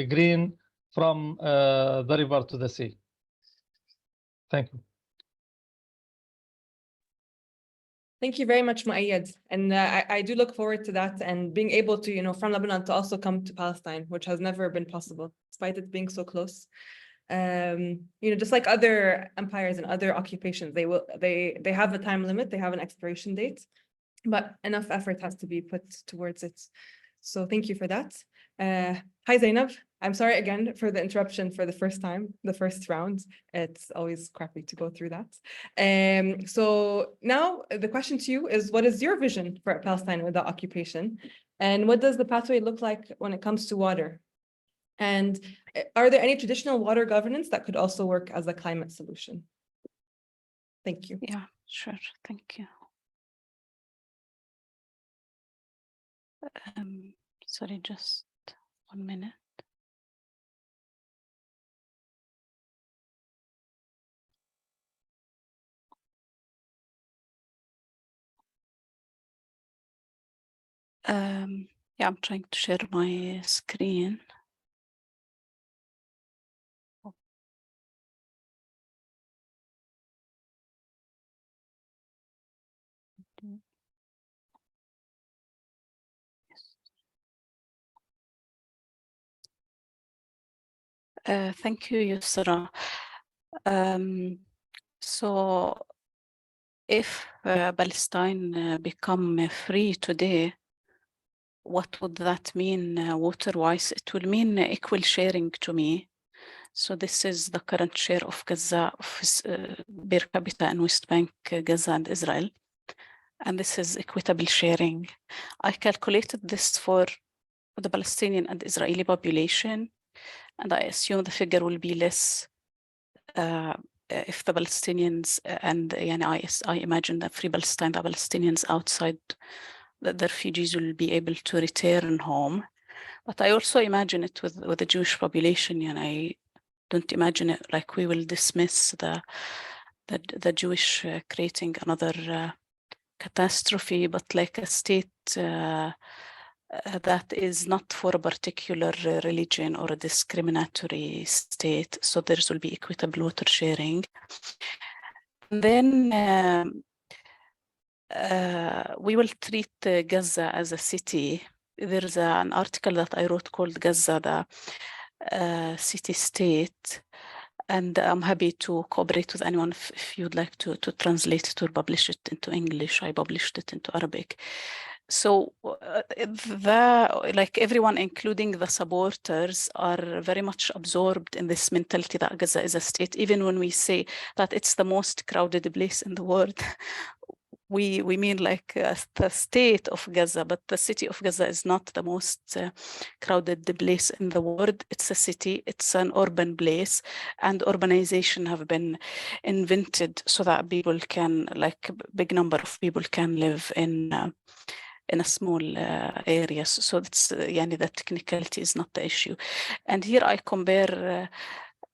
green from the river to the sea. Thank you. Thank you very much, Moayyad. And I do look forward to that and being able to, from Lebanon to also come to Palestine, which has never been possible, despite it being so close. Just like other empires and other occupations, they have a time limit, they have an expiration date, but enough effort has to be put towards it. So thank you for that. Hi, Zayneb. I'm sorry again for the interruption for the first time, the first round. It's always crappy to go through that. So now the question to you is, what is your vision for Palestine without occupation? And what does the pathway look like when it comes to water? And are there any traditional water governance that could also work as a climate solution? Thank you. Yeah, sure. Thank you. Sorry, just 1 minute. Yeah, I'm trying to share my screen. Thank you, Yusra. So if Palestine become free today, what would that mean water-wise? It will mean equal sharing to me. So this is the current share of Gaza per capita in West Bank, Gaza and Israel. And this is equitable sharing. I calculated this for the Palestinian and Israeli population, and I assume the figure will be less if the Palestinians and I imagine that free Palestine, the Palestinians outside, the refugees will be able to return home. But I also imagine it with the Jewish population, and I don't imagine it like we will dismiss the Jewish creating another catastrophe, but like a state that is not for a particular religion or a discriminatory state. So there will be equitable water sharing. And then we will treat Gaza as a city. There's an article that I wrote called Gaza, the city-state. And I'm happy to cooperate with anyone if you'd like to translate it or publish it into English. I published it into Arabic. So like everyone, including the supporters, are very much absorbed in this mentality that Gaza is a state. Even when we say that it's the most crowded place in the world, we mean like the state of Gaza, but the city of Gaza is not the most crowded place in the world. It's a city, it's an urban place, and urbanization have been invented so that people can, like big number of people can live in a small areas. So it's the technicality is not the issue. And here I compare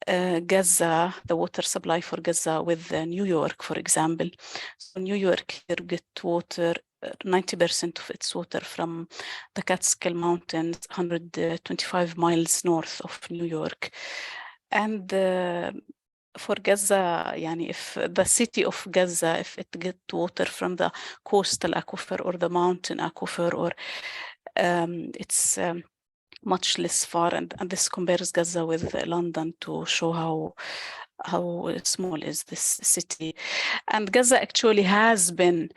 Gaza, the water supply for Gaza with New York, for example. So New York here get water, 90% of its water from the Catskill Mountains, 125 miles north of New York. And for Gaza, if the city of Gaza, if it get water from the coastal aquifer or the mountain aquifer, or it's much less far, and this compares Gaza with London to show how small is this city. And Gaza actually has been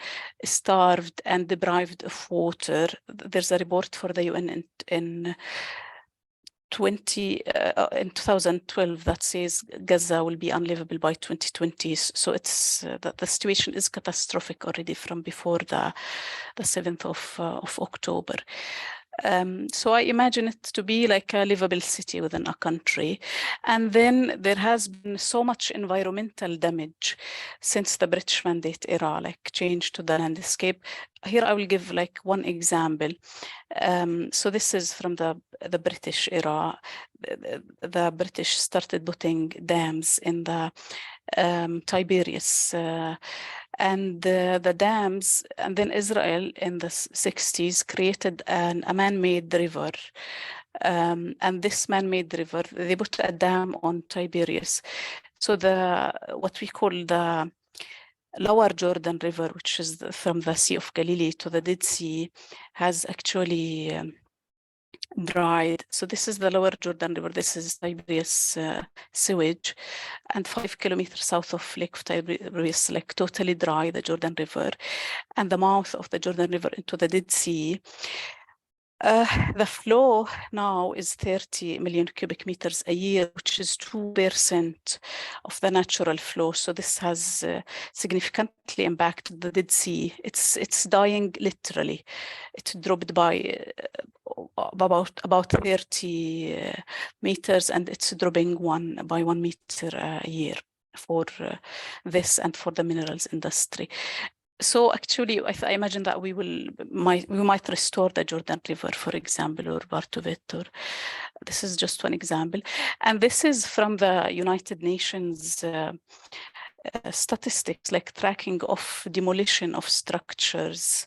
starved and deprived of water. There's a report for the UN in 2012 that says Gaza will be unlivable by 2020. So it's the situation is catastrophic already from before the 7th of October. So I imagine it to be like a livable city within a country. And then there has been so much environmental damage since the British Mandate era, like change to the landscape. Here I will give like one example. So this is from the British era. The British started putting dams in the Tiberias, and the dams, and then Israel in the 60s created a man-made river. And this man-made river, they put a dam on Tiberias. So what we call the Lower Jordan River, which is from the Sea of Galilee to the Dead Sea, has actually dried. So this is the Lower Jordan River. This is Tiberias sewage, and 5 kilometers south of Lake of Tiberias, like totally dry, the Jordan River, and the mouth of the Jordan River into the Dead Sea. The flow now is 30 million cubic meters a year, which is 2% of the natural flow. So this has significantly impacted the Dead Sea. It's dying literally. It dropped by about 30 meters, and it's dropping by 1 meter a year for this and for the minerals industry. So actually, I imagine that we might restore the Jordan River, for example, or part of it. Or this is just one example, and this is from the United Nations statistics, like tracking of demolition of structures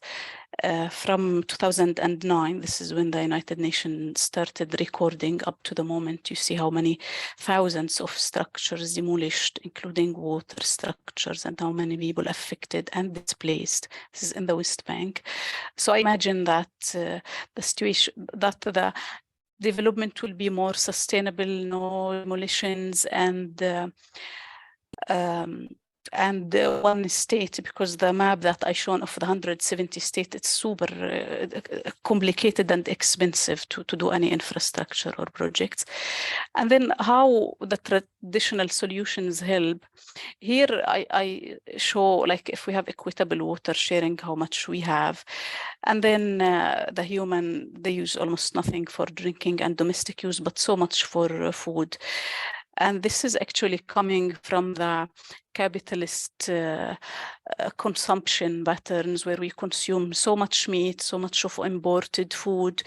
from 2009. This is when the United Nations started recording up to the moment. You see how many thousands of structures demolished, including water structures, and how many people affected and displaced. This is in the West Bank. So I imagine that the situation, that the development will be more sustainable, no demolitions, and one state, because the map that I shown of the 170 states, it's super complicated and expensive to do any infrastructure or projects. And then how the traditional solutions help. Here I show, like, if we have equitable water sharing, how much we have. And then the human, they use almost nothing for drinking and domestic use, but so much for food. And this is actually coming from the capitalist consumption patterns, where we consume so much meat, so much of imported food.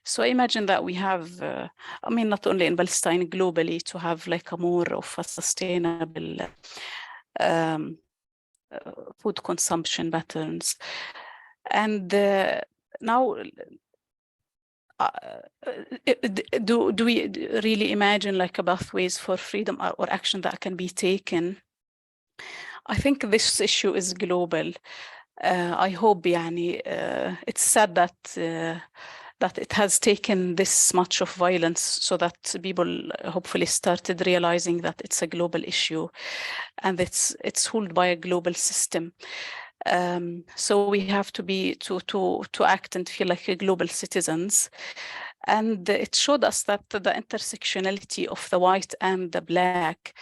So I imagine that we have, I mean, not only in Palestine, globally, to have like a more of a sustainable food consumption patterns. And now, do we really imagine like a pathways for freedom or action that can be taken? I think this issue is global. I hope, it's sad that that it has taken this much of violence, so that people hopefully started realizing that it's a global issue, and it's ruled by a global system. So we have to be to act and feel like global citizens. And it showed us that the intersectionality of the white and the black,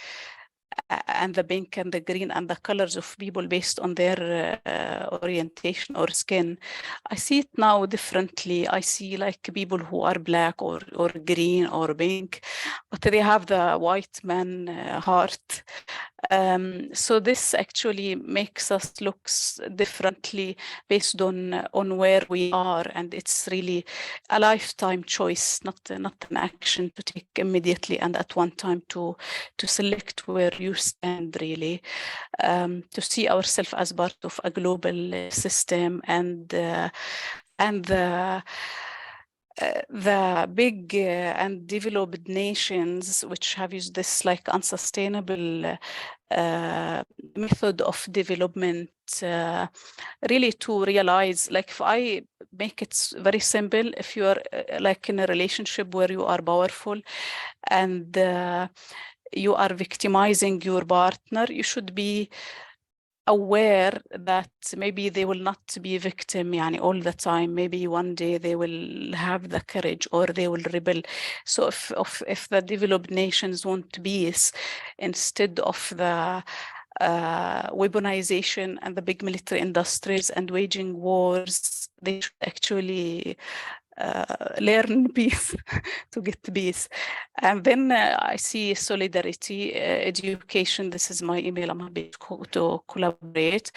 and the pink and the green, and the colors of people based on their orientation or skin, I see it now differently. I see like people who are black or green or pink, but they have the white man heart. So this actually makes us look differently based on where we are, and it's really a lifetime choice, not an action to take immediately and at one time to select where you stand, really, to see ourselves as part of a global system, and the big and developed nations which have used this like unsustainable method of development, really to realize, like, if I make it very simple, if you are like in a relationship where you are powerful and you are victimizing your partner, you should be aware that maybe they will not be victim all the time. Maybe one day they will have the courage, or they will rebel. So if the developed nations want peace, instead of the weaponization and the big military industries and waging wars, they should actually learn peace to get peace. And then I see solidarity, education. This is my email. I'm happy to collaborate.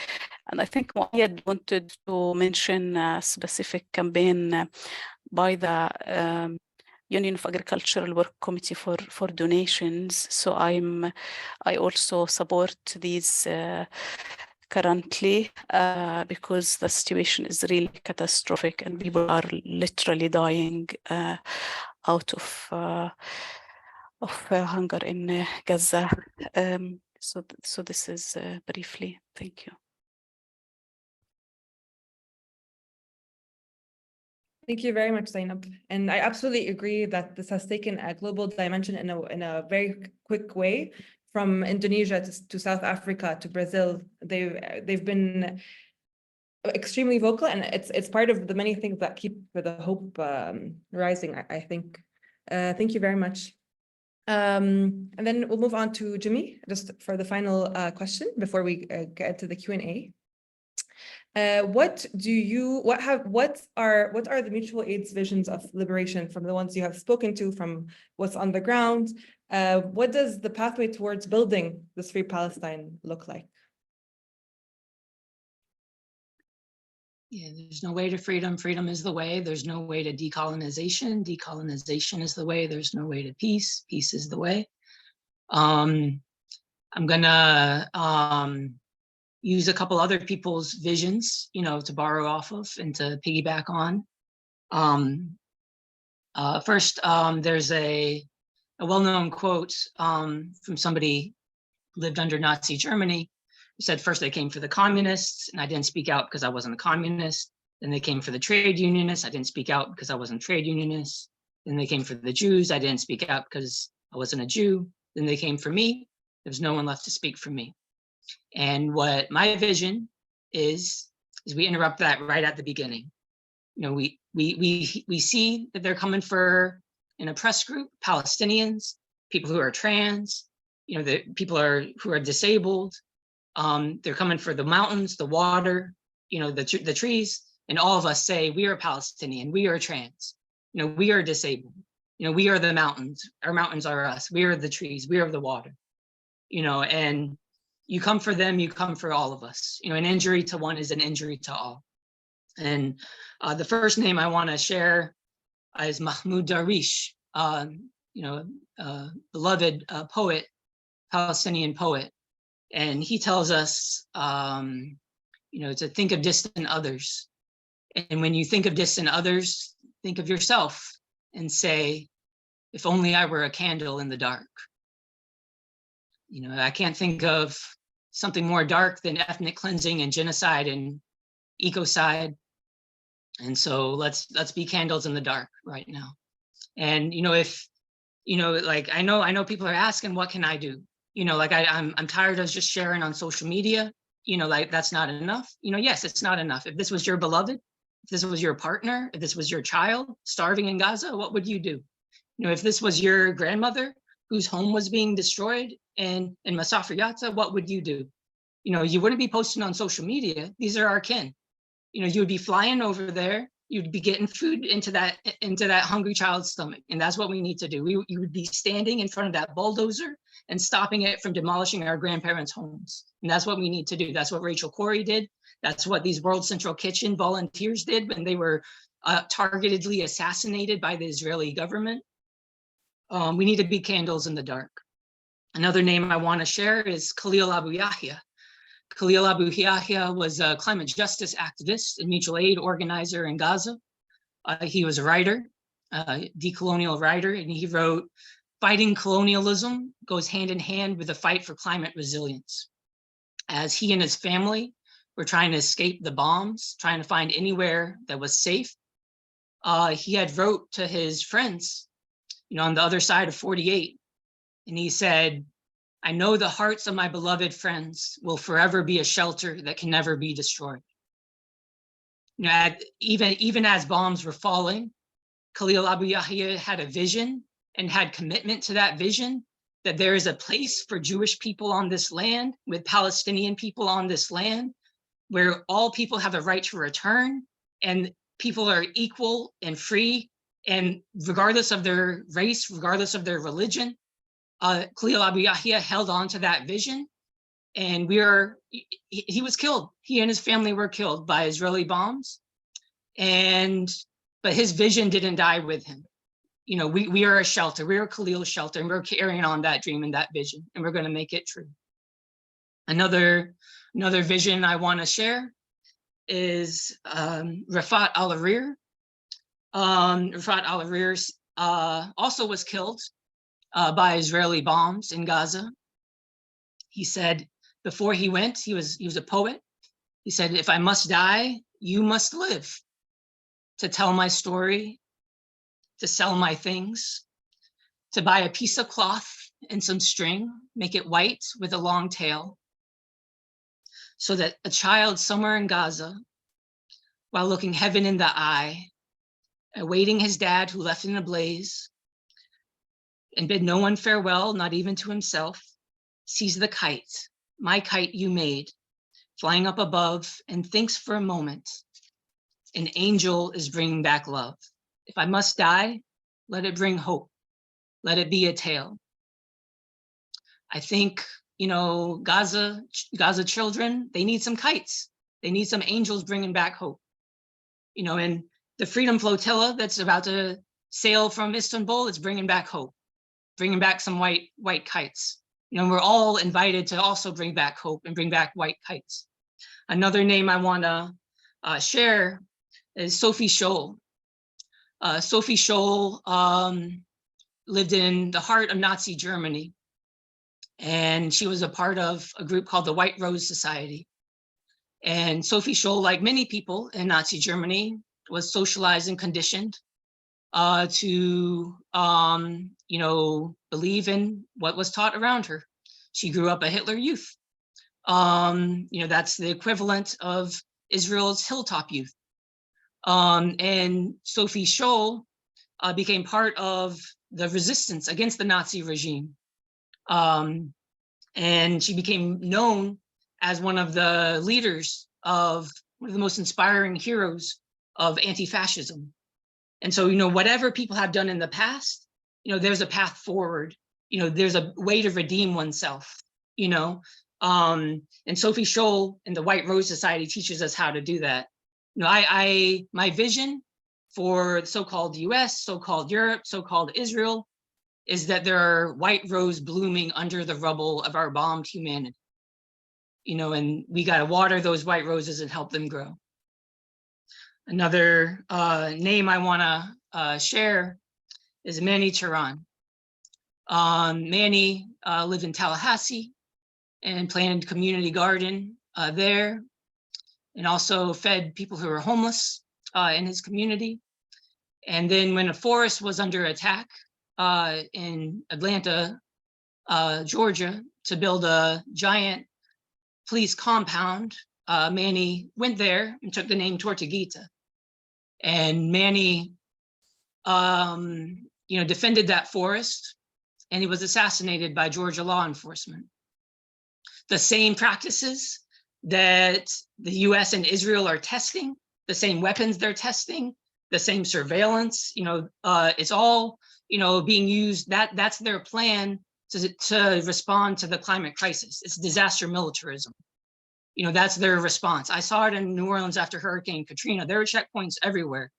And I think Moayyad wanted to mention a specific campaign by the Union of Agricultural Work Committee for donations. So I also support these currently, because the situation is really catastrophic and people are literally dying out of hunger in Gaza. So this is briefly. Thank you. Thank you very much, Zayneb. And I absolutely agree that this has taken a global dimension in a very quick way. From Indonesia to South Africa to Brazil, they've been extremely vocal, and it's part of the many things that keep the hope rising, I think. Thank you very much. And then we'll move on to Jimmy, just for the final question before we get to the Q&A. What are the mutual aid's visions of liberation from the ones you have spoken to, from what's on the ground? What does the pathway towards building this free Palestine look like? Yeah, there's no way to freedom. Freedom is the way. There's no way to decolonization. Decolonization is the way. There's no way to peace. Peace is the way. I'm gonna use a couple other people's visions, to borrow off of and to piggyback on. First, there's a well-known quote from somebody who lived under Nazi Germany. He said, first they came for the communists and I didn't speak out because I wasn't a communist. Then they came for the trade unionists. I didn't speak out because I wasn't a trade unionist. Then they came for the Jews. I didn't speak out because I wasn't a Jew. Then they came for me. There's no one left to speak for me. And what my vision is we interrupt that right at the beginning. We see that they're coming for an oppressed group, Palestinians, people who are trans, the people who are disabled. They're coming for the mountains, the water, the trees, and all of us say we are Palestinian, we are trans, we are disabled, we are the mountains. Our mountains are us. We are the trees. We are the water. And you come for them, you come for all of us. An injury to one is an injury to all. And the first name I want to share is Mahmoud Darwish, beloved poet, Palestinian poet. And he tells us, to think of distant others. And when you think of distant others, think of yourself and say, if only I were a candle in the dark. I can't think of something more dark than ethnic cleansing and genocide and ecocide. And so let's be candles in the dark right now. And if I know people are asking, what can I do? I'm tired of just sharing on social media, that's not enough. Yes, it's not enough. If this was your beloved, if this was your partner, if this was your child starving in Gaza, what would you do? If this was your grandmother whose home was being destroyed in Masafer Yatta, what would you do? You wouldn't be posting on social media. These are our kin. You would be flying over there. You'd be getting food into that hungry child's stomach. And that's what we need to do. You would be standing in front of that bulldozer and stopping it from demolishing our grandparents' homes. And that's what we need to do. That's what Rachel Corrie did. That's what these World Central Kitchen volunteers did when they were targetedly assassinated by the Israeli government. We need to be candles in the dark. Another name I want to share is Khalil Abu Yahya. Khalil Abu Yahya was a climate justice activist and mutual aid organizer in Gaza. He was a writer, decolonial writer, and he wrote, "Fighting colonialism goes hand in hand with the fight for climate resilience." As he and his family were trying to escape the bombs, trying to find anywhere that was safe, he had wrote to his friends, on the other side of 48, and he said, "I know the hearts of my beloved friends will forever be a shelter that can never be destroyed." Even as bombs were falling, Khalil Abu Yahya had a vision and had commitment to that vision, that there is a place for Jewish people on this land, with Palestinian people on this land, where all people have a right to return and people are equal and free, and regardless of their race, regardless of their religion. Khalil Abu Yahya held on to that vision, and he was killed. He and his family were killed by Israeli bombs, but his vision didn't die with him. We are a shelter. We are Khalil's shelter, and we're carrying on that dream and that vision, and we're going to make it true. Another vision I want to share is Rafat al-Arir. Rafat al-Arir also was killed by Israeli bombs in Gaza. He said before he went, he was a poet. He said, "If I must die, you must live, to tell my story, to sell my things, to buy a piece of cloth and some string, make it white with a long tail, so that a child somewhere in Gaza while looking heaven in the eye, awaiting his dad who left in a blaze, and bid no one farewell, not even to himself, sees the kite, my kite you made, flying up above, and thinks for a moment, an angel is bringing back love. If I must die, let it bring hope. Let it be a tale. I think, you know, Gaza children, they need some kites. They need some angels bringing back hope. You know, and the Freedom Flotilla that's about to sail from Istanbul is bringing back hope, bringing back some white kites. You know, we're all invited to also bring back hope and bring back white kites. Another name I want to share is Sophie Scholl. Sophie Scholl lived in the heart of Nazi Germany, and she was a part of a group called the White Rose Society. And Sophie Scholl, like many people in Nazi Germany, was socialized and conditioned to, you know, believe in what was taught around her. She grew up a Hitler Youth. You know, that's the equivalent of Israel's Hilltop Youth. And Sophie Scholl became part of the resistance against the Nazi regime. And she became known as one of the leaders of one of the most inspiring heroes of anti-fascism. And so, you know, whatever people have done in the past, you know, there's a path forward. You know, there's a way to redeem oneself, you know. And Sophie Scholl and the White Rose Society teaches us how to do that. You know, my vision for so-called US, so-called Europe, so-called Israel, is that there are white rose blooming under the rubble of our bombed humanity. You know, and we got to water those white roses and help them grow. Another name I want to share is Manny Turan. Manny lived in Tallahassee and planted a community garden there, and also fed people who were homeless in his community. And then when a forest was under attack in Atlanta, Georgia, to build a giant police compound, Manny went there and took the name Tortuguita. And Manny, you know, defended that forest, and he was assassinated by Georgia law enforcement. The same practices that the US and Israel are testing, the same weapons they're testing, the same surveillance, you know, it's all, you know, being used. That's their plan to respond to the climate crisis. It's disaster militarism. You know, that's their response. I saw it in New Orleans after Hurricane Katrina. There were checkpoints everywhere.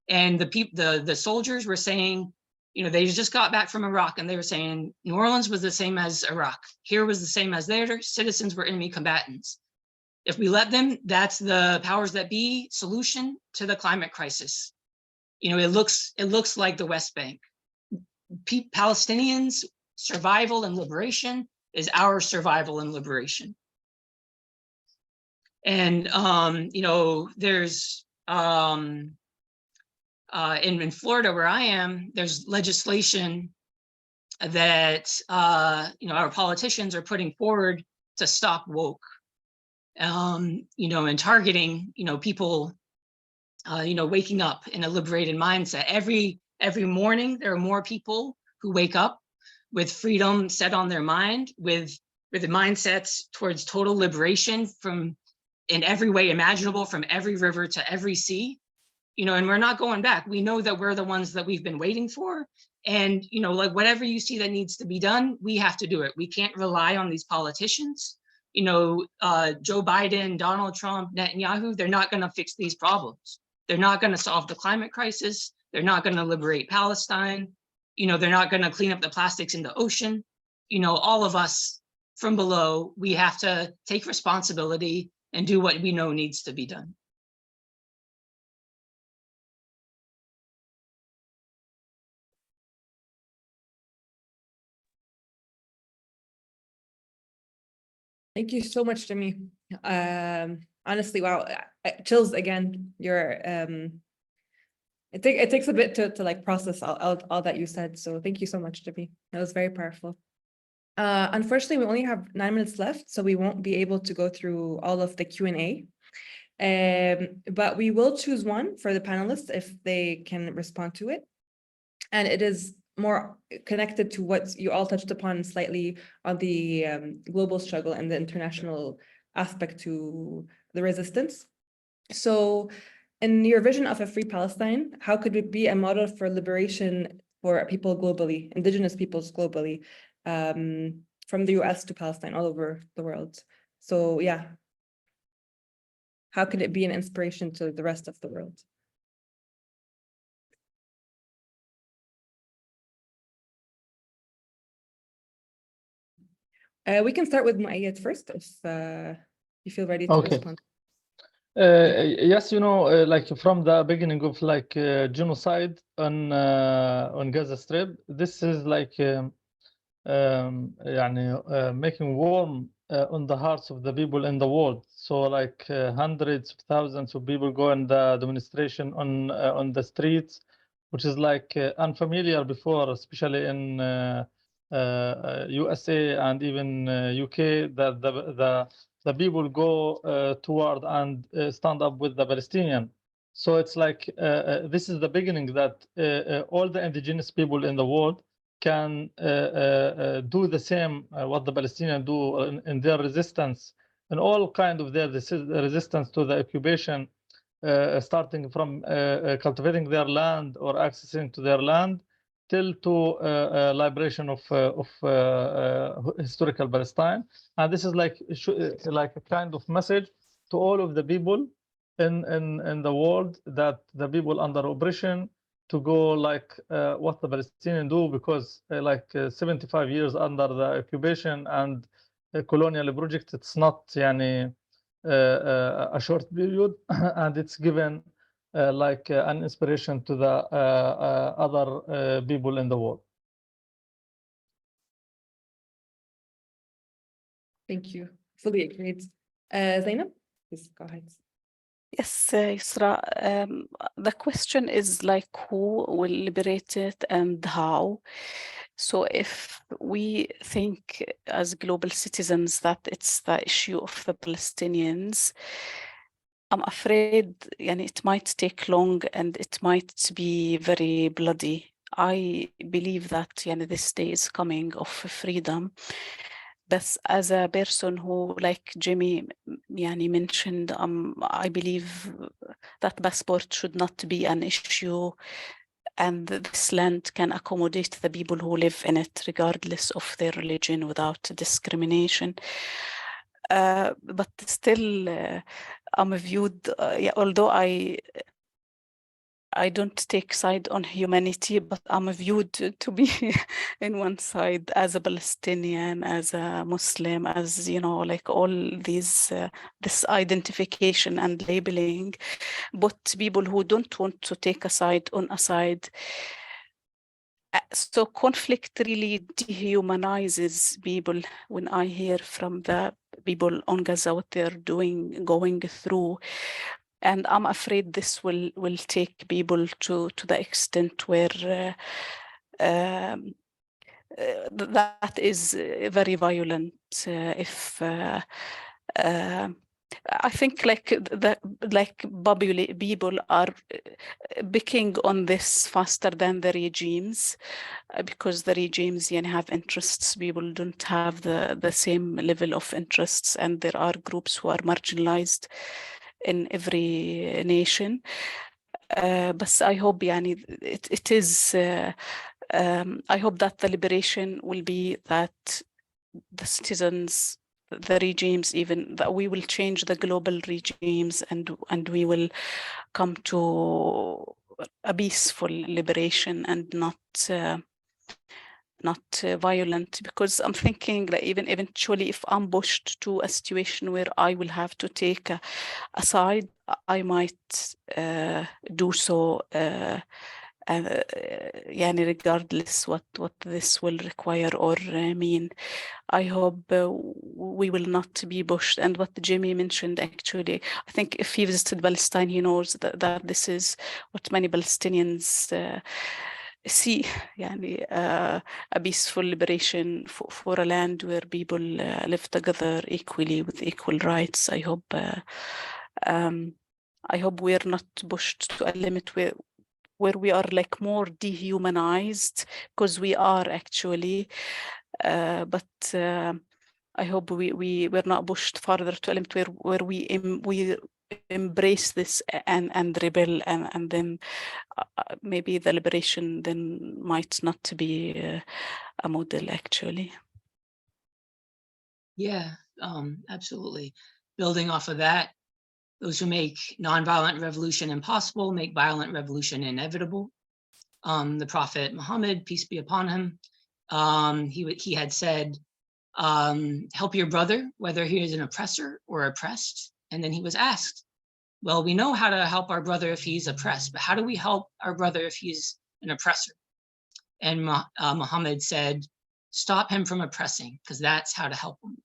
And the soldiers were saying, you know, they just got back from Iraq, and they were saying New Orleans was the same as Iraq. Here was the same as their citizens were enemy combatants. If we let them, that's the powers that be solution to the climate crisis. You know, it looks like the West Bank. Palestinians' survival and liberation is our survival and liberation. And you know, there's in Florida, where I am, there's legislation that you know, our politicians are putting forward to stop woke. You know, and targeting, you know, people, you know, waking up in a liberated mindset. Every morning, there are more people who wake up with freedom set on their mind, with the mindsets towards total liberation from in every way imaginable, from every river to every sea. You know, and we're not going back. We know that we're the ones that we've been waiting for. And, you know, like whatever you see that needs to be done, we have to do it. We can't rely on these politicians. You know, Joe Biden, Donald Trump, Netanyahu, they're not going to fix these problems. They're not going to solve the climate crisis. They're not going to liberate Palestine. You know, they're not going to clean up the plastics in the ocean. You know, all of us from below, we have to take responsibility and do what we know needs to be done. Thank you so much, Jimmy. Honestly, wow, chills again. It takes a bit to like process all that you said. So thank you so much, Jimmy. That was very powerful. Unfortunately, we only have 9 minutes left, so we won't be able to go through all of the Q&A. But we will choose one for the panelists if they can respond to it. And it is more connected to what you all touched upon slightly on the global struggle and the international aspect to the resistance. So in your vision of a free Palestine, how could it be a model for liberation for people globally, indigenous peoples globally, from the US to Palestine, all over the world? So yeah, how could it be an inspiration to the rest of the world? We can start with Moayyad first, if you feel ready to respond. Yes, you know, like from the beginning of like genocide on Gaza Strip, this is like making warm on the hearts of the people in the world. So like hundreds of thousands of people go in the demonstration on the streets, which is like unfamiliar before, especially in USA and even UK, that the people go toward and stand up with the Palestinian. So it's like this is the beginning that all the indigenous people in the world can do the same what the Palestinians do in their resistance and all kind of their resistance to the occupation, starting from cultivating their land or accessing to their land till to liberation of historical Palestine. And this is like a kind of message to all of the people in the world, that the people under oppression to go like what the Palestinians do, because 75 years under the occupation and colonial project, it's not a short period, and it's given an inspiration to the other people in the world. Thank you. Fully agreed. Zayneb, please go ahead. Yes, Yusra, the question is like who will liberate it and how. So if we think as global citizens that it's the issue of the Palestinians, I'm afraid it might take long and it might be very bloody. I believe that this day is coming of freedom. But as a person who, like Jimmy mentioned, I believe that passport should not be an issue, and this land can accommodate the people who live in it regardless of their religion without discrimination. But still, I'm viewed, although I don't take side on humanity, but I'm viewed to be in one side as a Palestinian, as a Muslim, as, like all these, this identification and labeling, but people who don't want to take a side on a side. So conflict really dehumanizes people. When I hear from the people on Gaza what they're going through, and I'm afraid this will take people to the extent where that is very violent. If I think people are picking on this faster than the regimes, because the regimes have interests. People don't have the same level of interests, and there are groups who are marginalized in every nation. But I hope it is I hope that the liberation will be that the citizens, the regimes, even that we will change the global regimes, and we will come to a peaceful liberation and not violent, because I'm thinking that even eventually if I'm pushed to a situation where I will have to take a side, I might do so regardless what this will require or mean. I hope we will not be pushed. And what Jimmy mentioned, actually, I think if he visited Palestine, he knows that this is what many Palestinians see, a peaceful liberation for a land where people live together equally with equal rights. I hope I hope we're not pushed to a limit where we are like more dehumanized, because we are actually, but I hope we're not pushed further to a limit where we embrace this and rebel, and then maybe the liberation then might not be a model actually. Yeah, absolutely. Building off of that, those who make nonviolent revolution impossible make violent revolution inevitable. The Prophet Muhammad, peace be upon him, he had said, help your brother, whether he is an oppressor or oppressed. And then he was asked, well, we know how to help our brother if he's oppressed, but how do we help our brother if he's an oppressor? And Muhammad said, stop him from oppressing, because that's how to help him.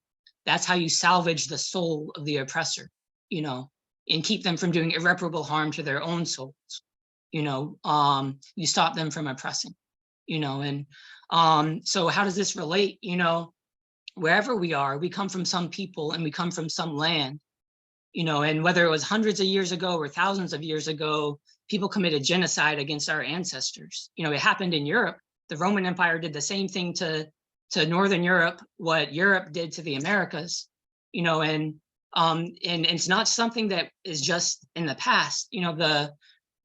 That's how you salvage the soul of the oppressor, you know, and keep them from doing irreparable harm to their own souls. You know, you stop them from oppressing, you know, and so how does this relate? You know, wherever we are, we come from some people and we come from some land, you know, and whether it was hundreds of years ago or thousands of years ago, people committed genocide against our ancestors. You know, it happened in Europe. The Roman Empire did the same thing to Northern Europe, what Europe did to the Americas, you know, and it's not something that is just in the past. You know, the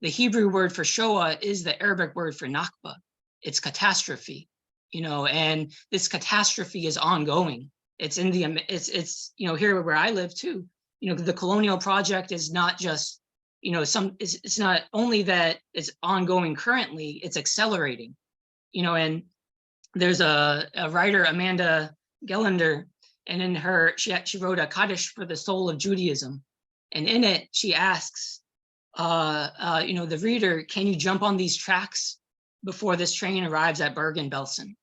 Hebrew word for Shoah is the Arabic word for Nakba. It's catastrophe, you know, and this catastrophe is ongoing. It's in the, it's you know, here where I live too. You know, the colonial project is not just, you know, it's not only that it's ongoing currently, it's accelerating, you know, and there's a writer, Amanda Gellender, and in her, she wrote a Kaddish for the soul of Judaism. And in it, she asks, you know, the reader, can you jump on these tracks before this train arrives at Bergen-Belsen?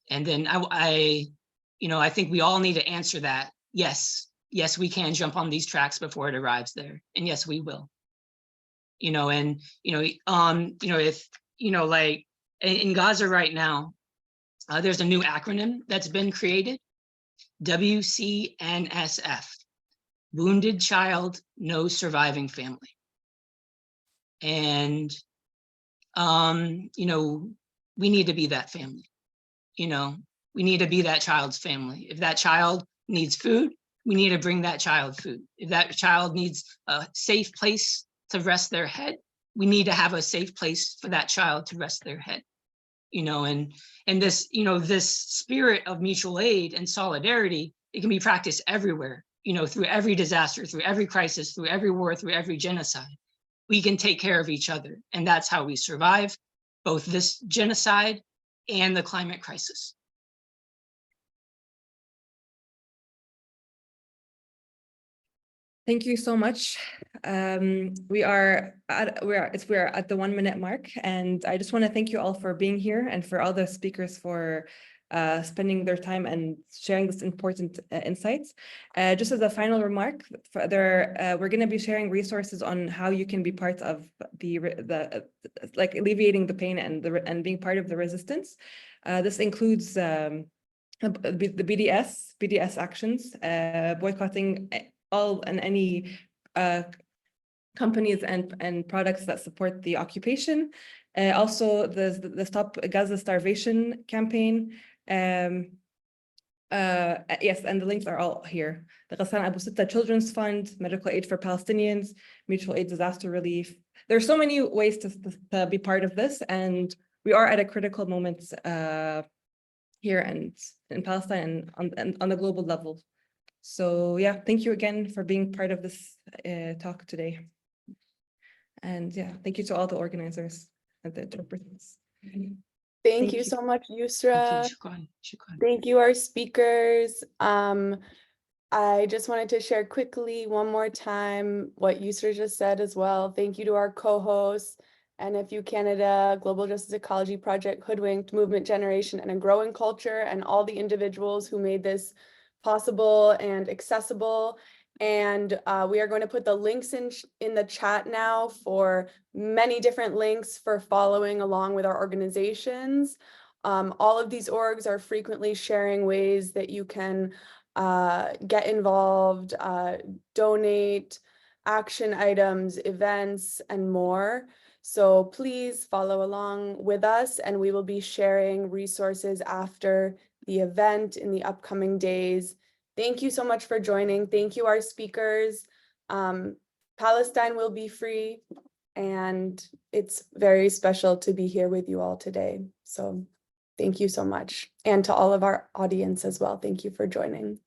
And then you know, I think we all need to answer that. Yes, yes, we can jump on these tracks before it arrives there. And yes, we will. You know, and, you know, if, you know, like in Gaza right now, there's a new acronym that's been created, WCNSF, Wounded Child, No Surviving Family. And, you know, we need to be that family. You know, we need to be that child's family. If that child needs food, we need to bring that child food. If that child needs a safe place to rest their head, we need to have a safe place for that child to rest their head. You know, and this, you know, this spirit of mutual aid and solidarity, it can be practiced everywhere, you know, through every disaster, through every crisis, through every war, through every genocide. We can take care of each other. And that's how we survive both this genocide and the climate crisis. Thank you so much. We are at the 1 minute mark, and I just want to thank you all for being here and for all the speakers for spending their time and sharing this important insights. Just as a final remark, we're going to be sharing resources on how you can be part of the like alleviating the pain and being part of the resistance. This includes the BDS actions, boycotting all and any companies and products that support the occupation. Also, the Stop Gaza Starvation campaign. Yes, and the links are all here. The Ghassan Abu Sitta Children's Fund, Medical Aid for Palestinians, Mutual Aid Disaster Relief. There's so many ways to be part of this, and we are at a critical moment here and in Palestine and on the global level. So yeah, thank you again for being part of this talk today. And yeah, thank you to all the organizers and the interpreters. Thank you so much, Yusra. Shukran, shukran. Thank you, our speakers. I just wanted to share quickly one more time what Yusra just said as well. Thank you to our co-hosts, NFU Canada, Global Justice Ecology Project, Hoodwinked, Movement Generation, and a Growing Culture, and all the individuals who made this possible and accessible. And we are going to put the links in the chat now for many different links for following along with our organizations. All of these orgs are frequently sharing ways that you can get involved, donate, action items, events, and more. So please follow along with us, and we will be sharing resources after the event in the upcoming days. Thank you so much for joining. Thank you, our speakers. Palestine will be free, and it's very special to be here with you all today. So thank you so much. And to all of our audience as well, thank you for joining.